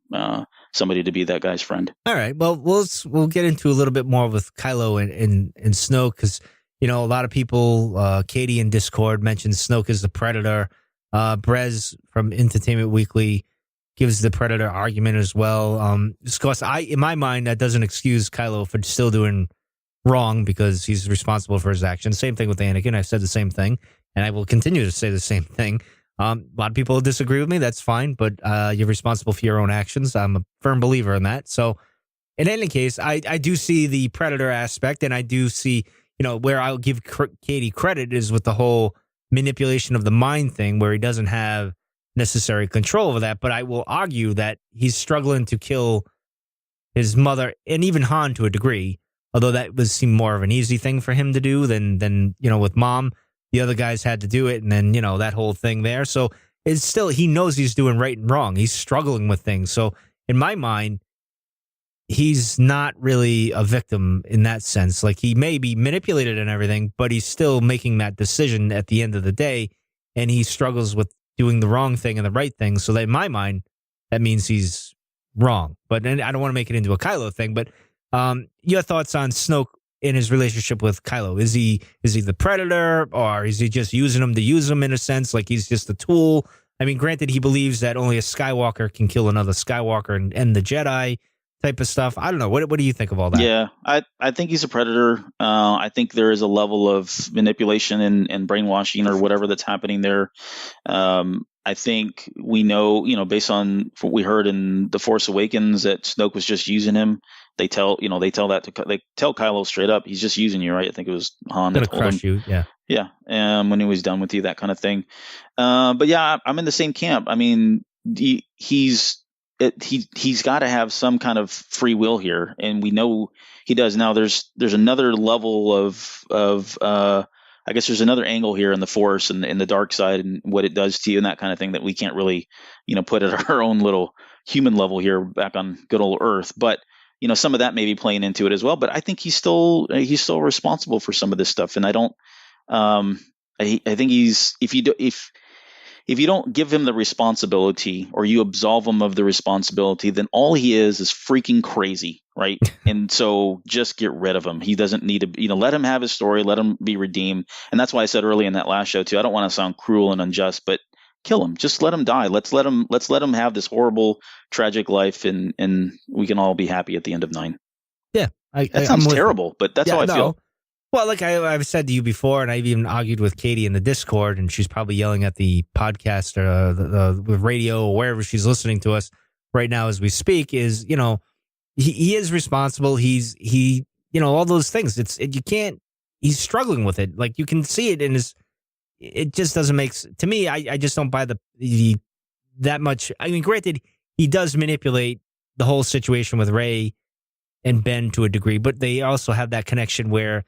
somebody to be that guy's friend. All right. Well, we'll get into a little bit more with Kylo and Snoke, because, a lot of people, Katie in Discord mentions Snoke as the Predator. Brez from Entertainment Weekly gives the Predator argument as well. Of course, in my mind, that doesn't excuse Kylo for still doing wrong, because he's responsible for his actions. Same thing with Anakin. I've said the same thing, and I will continue to say the same thing. A lot of people disagree with me. That's fine, but you're responsible for your own actions. I'm a firm believer in that. So in any case, I do see the Predator aspect, and I do see, where I'll give Katie credit is with the whole manipulation of the mind thing, where he doesn't have necessary control over that. But I will argue that he's struggling to kill his mother, and even Han to a degree, although that seemed more of an easy thing for him to do than with Mom. The other guys had to do it, and then, that whole thing there. So it's still, he knows he's doing right and wrong. He's struggling with things. So in my mind, he's not really a victim in that sense. Like, he may be manipulated and everything, but he's still making that decision at the end of the day, and he struggles with doing the wrong thing and the right thing. So that, in my mind, that means he's wrong. But I don't want to make it into a Kylo thing, but your thoughts on Snoke in his relationship with Kylo? Is he the Predator, or is he just using him to use him in a sense? Like, he's just a tool? I mean, granted, he believes that only a Skywalker can kill another Skywalker and end the Jedi type of stuff. I don't know. What do you think of all that? Yeah, I think he's a Predator. I think there is a level of manipulation and brainwashing, or whatever, that's happening there. I think we know, based on what we heard in The Force Awakens, that Snoke was just using him they tell Kylo straight up, he's just using you, right? I think it was Han that told him. You, yeah. Yeah, when he was done with you, that kind of thing. But yeah, I'm in the same camp. I mean, he's got to have some kind of free will here, and we know he does. Now, there's another level of I guess there's another angle here in the Force and in the dark side and what it does to you and that kind of thing that we can't really, put at our own little human level here back on good old Earth. But some of that may be playing into it as well. But I think he's still responsible for some of this stuff, and I don't. I think if you don't give him the responsibility or you absolve him of the responsibility, then all he is freaking crazy, right? And so just get rid of him. He doesn't need to, let him have his story, let him be redeemed. And that's why I said early in that last show too, I don't want to sound cruel and unjust, but kill him. Just let him die. Let's let him have this horrible, tragic life, and we can all be happy at the end of 9. Yeah. That sounds terrible, but that's how I feel. Well, like I've said to you before, and I've even argued with Katie in the Discord, and she's probably yelling at the podcast or the radio or wherever she's listening to us right now as we speak, is, he is responsible. He all those things. He's struggling with it. Like, you can see it in his, it just doesn't make, to me, I just don't buy that much. I mean, granted, he does manipulate the whole situation with Rey and Ben to a degree, but they also have that connection where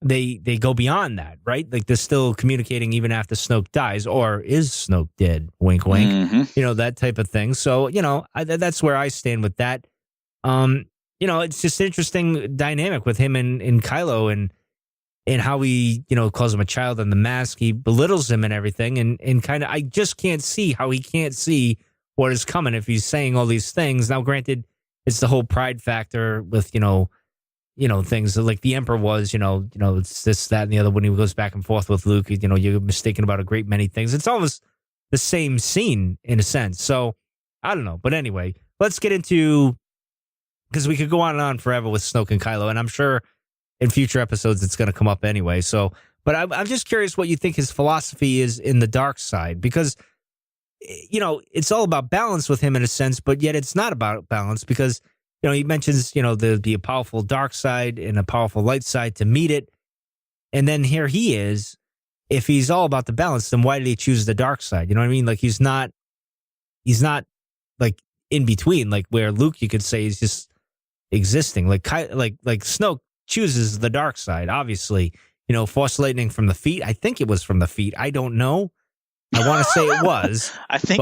they go beyond that, right? Like, they're still communicating even after Snoke dies, or is Snoke dead? Wink, wink. Mm-hmm. That type of thing. So, that's where I stand with that. It's just an interesting dynamic with him and Kylo, and how he, calls him a child on the mask. He belittles him and everything, and kind of, I just can't see how he can't see what is coming if he's saying all these things. Now, granted, it's the whole pride factor with, things like the Emperor was, it's this, that, and the other. When he goes back and forth with Luke, you're mistaken about a great many things. It's almost the same scene in a sense. So I don't know. But anyway, let's get into, because we could go on and on forever with Snoke and Kylo, and I'm sure in future episodes it's going to come up anyway. So, but I'm just curious what you think his philosophy is in the dark side, because, it's all about balance with him in a sense, but yet it's not about balance, because he mentions, there'd be a powerful dark side and a powerful light side to meet it. And then here he is. If he's all about the balance, then why did he choose the dark side? You know what I mean? Like, he's not like in between, like where Luke, you could say, is just existing. Like Snoke chooses the dark side, obviously. Force lightning from the feet. I think it was from the feet. I don't know. I want to say it was. I think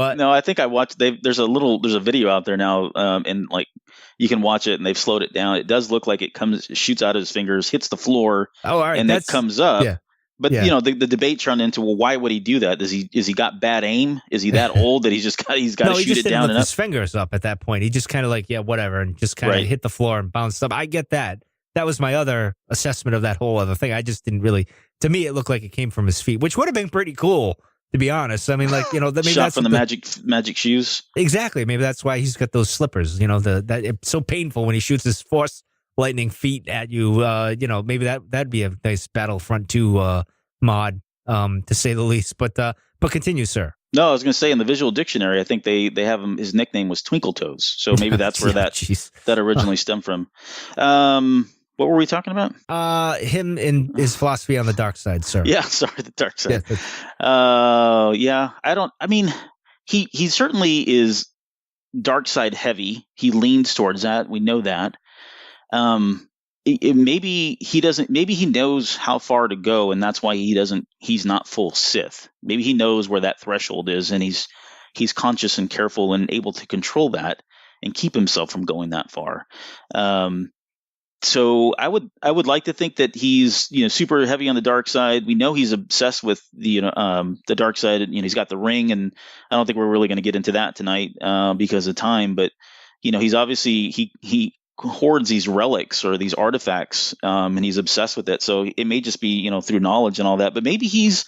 I watched. There's a video out there now, and like you can watch it, and they've slowed it down. It does look like it shoots out of his fingers, hits the floor, and it comes up. Yeah. But the debates run into, well, why would he do that? Is he got bad aim? Is he that old that he's got to shoot it down and up? His fingers up at that point. He just kind of like, yeah, whatever, and just kind of hit the floor and bounced up. I get that. That was my other assessment of that whole other thing. I just didn't really. To me, it looked like it came from his feet, which would have been pretty cool. To be honest, I mean, like, maybe shot that's from the magic shoes. Exactly. Maybe that's why he's got those slippers. That it's so painful when he shoots his force lightning feet at you. Maybe that'd be a nice Battlefront 2 mod, to say the least. But continue, sir. No, I was going to say, in the visual dictionary, I think they have him. His nickname was Twinkle Toes, so maybe that's where that originally stemmed from. What were we talking about? Him and his philosophy on the dark side, sir. Yeah, sorry, the dark side. He certainly is dark side heavy. He leans towards that. We know that. Maybe he doesn't. Maybe he knows how far to go, and that's why he's not full Sith. Maybe he knows where that threshold is, and he's conscious and careful and able to control that and keep himself from going that far. So I would like to think that he's super heavy on the dark side. We know he's obsessed with the dark side. He's got the ring, and I don't think we're really going to get into that tonight because of time. But he's obviously he hoards these relics or these artifacts, and he's obsessed with it. So it may just be through knowledge and all that. But maybe he's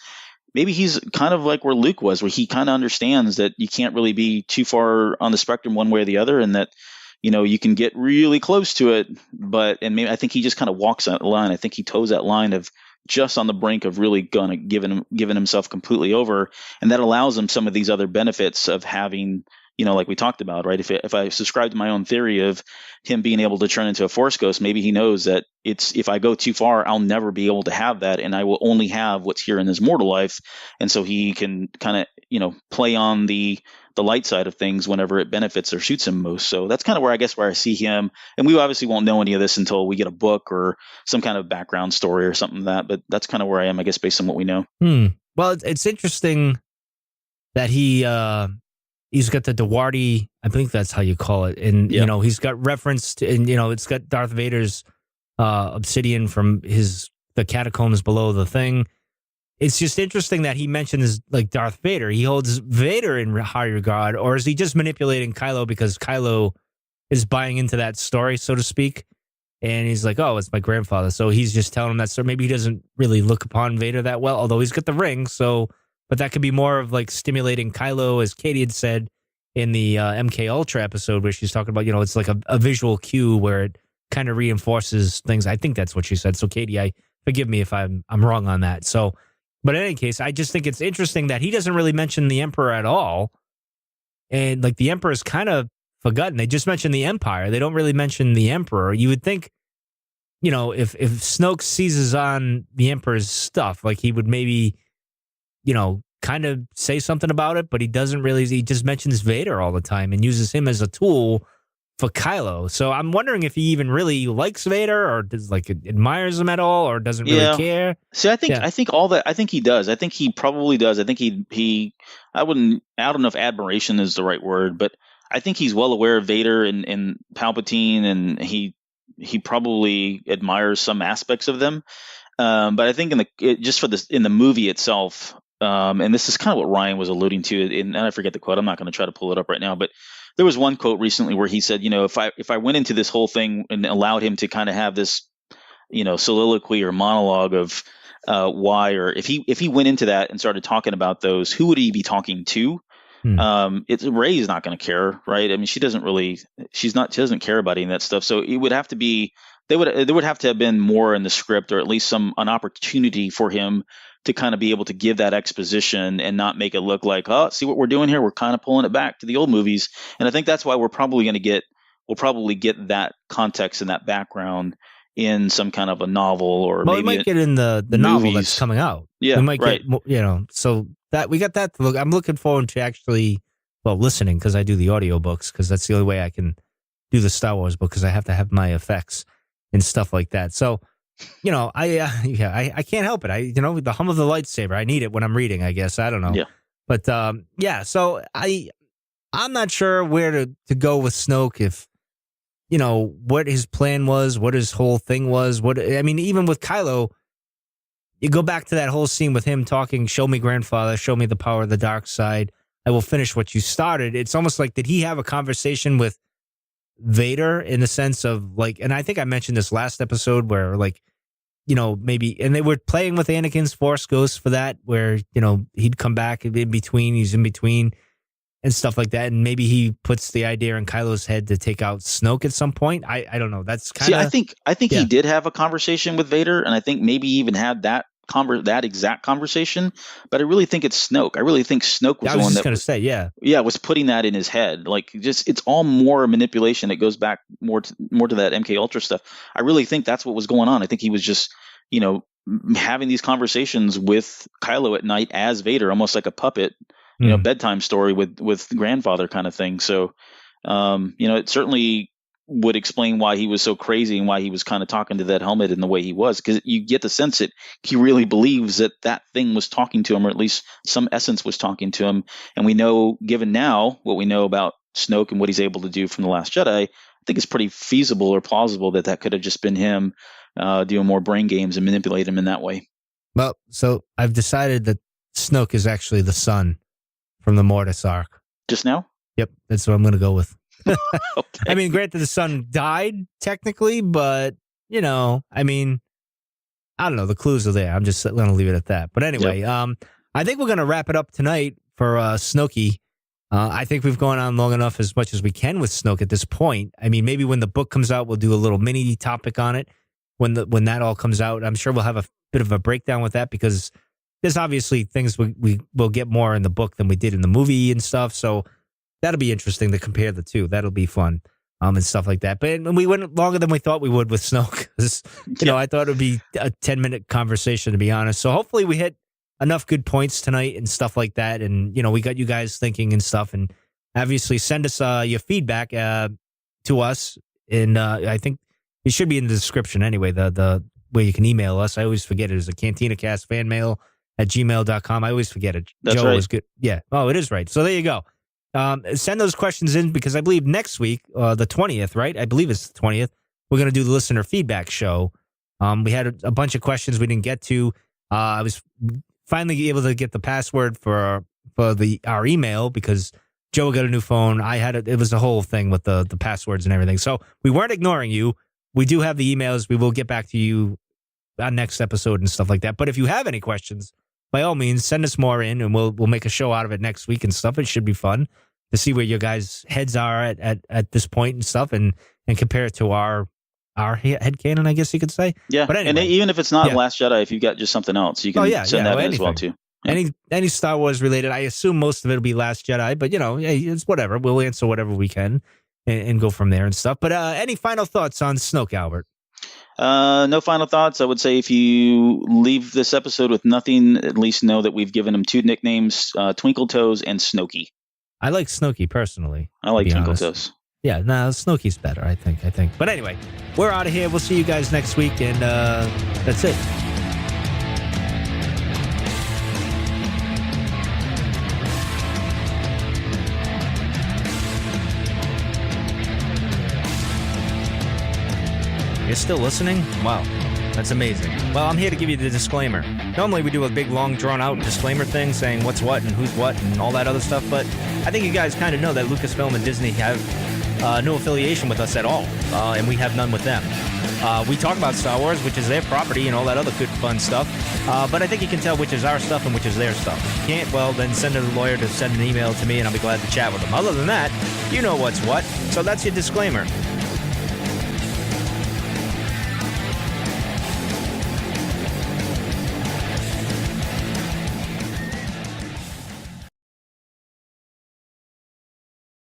kind of like where Luke was, where he kind of understands that you can't really be too far on the spectrum one way or the other, and that you can get really close to it, and maybe I think he just kind of walks that line. I think he toes that line of just on the brink of really giving himself completely over, and that allows him some of these other benefits of having like we talked about, right? If I subscribe to my own theory of him being able to turn into a Force ghost, maybe he knows that if I go too far, I'll never be able to have that, and I will only have what's here in this mortal life, and so he can kind of play on the light side of things whenever it benefits or suits him most. So that's kind of where I see him, and we obviously won't know any of this until we get a book or some kind of background story or something like that. But that's kind of where I am, I guess, based on what we know. Well, it's interesting that he's got the Dewarty, I think that's how you call it. And, he's got reference to, and, it's got Darth Vader's obsidian from the catacombs below the thing. It's just interesting that he mentions like Darth Vader. He holds Vader in high regard, or is he just manipulating Kylo because Kylo is buying into that story, so to speak? And he's like, oh, it's my grandfather. So he's just telling him that story. Maybe he doesn't really look upon Vader that well, although he's got the ring. So, but that could be more of like stimulating Kylo, as Katie had said in the MK Ultra episode, where she's talking about, it's like a visual cue where it kind of reinforces things. I think that's what she said. So Katie, forgive me if I'm wrong on that. So, but in any case, I just think it's interesting that he doesn't really mention the Emperor at all. And like the Emperor is kind of forgotten. They just mention the Empire. They don't really mention the Emperor. You would think, if Snoke seizes on the Emperor's stuff, like he would maybe, kind of say something about it, but he doesn't really. He just mentions Vader all the time and uses him as a tool for Kylo. So I'm wondering if he even really likes Vader, or does admires him at all, or doesn't really care. See, I think all that. I think he does. I think he probably does. I think he. I don't know if admiration is the right word, but I think he's well aware of Vader and Palpatine, and he probably admires some aspects of them. But I think in the movie itself, and this is kind of what Ryan was alluding to, and I forget the quote. I'm not going to try to pull it up right now, but there was one quote recently where he said, if I went into this whole thing and allowed him to kind of have this, soliloquy or monologue of why, or if he went into that and started talking about those, who would he be talking to? Rey's not going to care, right? I mean, she doesn't care about any of that stuff. So it would have to be, there would have to have been more in the script, or at least an opportunity for him to kind of be able to give that exposition and not make it look like, oh, see what we're doing here? We're kind of pulling it back to the old movies. And I think that's why we'll probably get that context and that background in some kind of a novel, or maybe we might get in the novel that's coming out. Yeah, we might get, so that we got that to look. I'm looking forward to actually, listening, because I do the audiobooks, because that's the only way I can do the Star Wars book, because I have to have my effects and stuff like that. So, I can't help it. The hum of the lightsaber, I need it when I'm reading, I guess. I don't know. Yeah. But so I'm not sure where to go with Snoke, if what his plan was, what his whole thing was. Even with Kylo, you go back to that whole scene with him talking, show me grandfather, show me the power of the dark side, I will finish what you started. It's almost like, did he have a conversation with Vader in the sense of and I think I mentioned this last episode where maybe, and they were playing with Anakin's Force Ghost for that, where, he'd come back in between, he's in between and stuff like that. And maybe he puts the idea in Kylo's head to take out Snoke at some point. I don't know. That's kind of, I think he did have a conversation with Vader, and I think maybe he even had that exact conversation, but I really think it's Snoke. I really think Snoke was the one that was putting that in his head. It's all more manipulation. It goes back more to that MK Ultra stuff. I really think that's what was going on. I think he was just, having these conversations with Kylo at night as Vader, almost like a puppet, bedtime story with grandfather kind of thing. So, it certainly would explain why he was so crazy and why he was kind of talking to that helmet in the way he was, because you get the sense that he really believes that thing was talking to him, or at least some essence was talking to him. And we know, given now what we know about Snoke and what he's able to do from The Last Jedi, I think it's pretty feasible or plausible that could have just been him doing more brain games and manipulate him in that way. Well, so I've decided that Snoke is actually the son from the Mortis arc. Just now? Yep, that's what I'm going to go with. Okay. Granted, the son died technically, but I don't know. The clues are there. I'm just going to leave it at that. But anyway, I think we're going to wrap it up tonight for Snokey. I think we've gone on long enough, as much as we can with Snoke at this point. Maybe when the book comes out, we'll do a little mini topic on it. When that all comes out, I'm sure we'll have a bit of a breakdown with that, because there's obviously things we will get more in the book than we did in the movie and stuff. So that'll be interesting to compare the two. That'll be fun. And stuff like that. But we went longer than we thought we would with Snoke. You know, I thought it would be a 10-minute conversation, to be honest. So hopefully we hit enough good points tonight and stuff like that. And, you know, we got you guys thinking and stuff. And obviously send us your feedback to us. And I think it should be in the description anyway, the where you can email us. I always forget it. It's a cantinacastfanmail@gmail.com. I always forget it. That's Joe right. was good. Yeah. Oh, it is right. So there you go. Send those questions in because I believe next week, the 20th, right? I believe it's the 20th. We're going to do the listener feedback show. We had a bunch of questions we didn't get to. I was finally able to get the password for our email because Joe got a new phone. It was a whole thing with the passwords and everything. So we weren't ignoring you. We do have the emails. We will get back to you on next episode and stuff like that. But if you have any questions, by all means, send us more in, and we'll make a show out of it next week and stuff. It should be fun to see where your guys' heads are at this point and stuff, and compare it to our headcanon, I guess you could say. Yeah, but anyway, and even if it's not Last Jedi, if you've got just something else, you can send that in as well too. Yeah. Any Star Wars related, I assume most of it will be Last Jedi, but you know, hey, it's whatever. We'll answer whatever we can and go from there and stuff. But any final thoughts on Snoke, Albert? No final thoughts. I would say if you leave this episode with nothing, at least know that we've given him two nicknames, Twinkle Toes and Snokey. I like Snokey personally. I like Twinkle Toes. Yeah, no, Snokey's better, I think. But anyway, we're out of here. We'll see you guys next week, and that's it. You're still listening? Wow, that's amazing. Well, I'm here to give you the disclaimer. Normally we do a big, long, drawn-out disclaimer thing saying what's what and who's what and all that other stuff, but I think you guys kind of know that Lucasfilm and Disney have no affiliation with us at all, and we have none with them. We talk about Star Wars, which is their property and all that other good, fun stuff, but I think you can tell which is our stuff and which is their stuff. If you can't, well, then send a lawyer to send an email to me, and I'll be glad to chat with them. Other than that, you know what's what, so that's your disclaimer.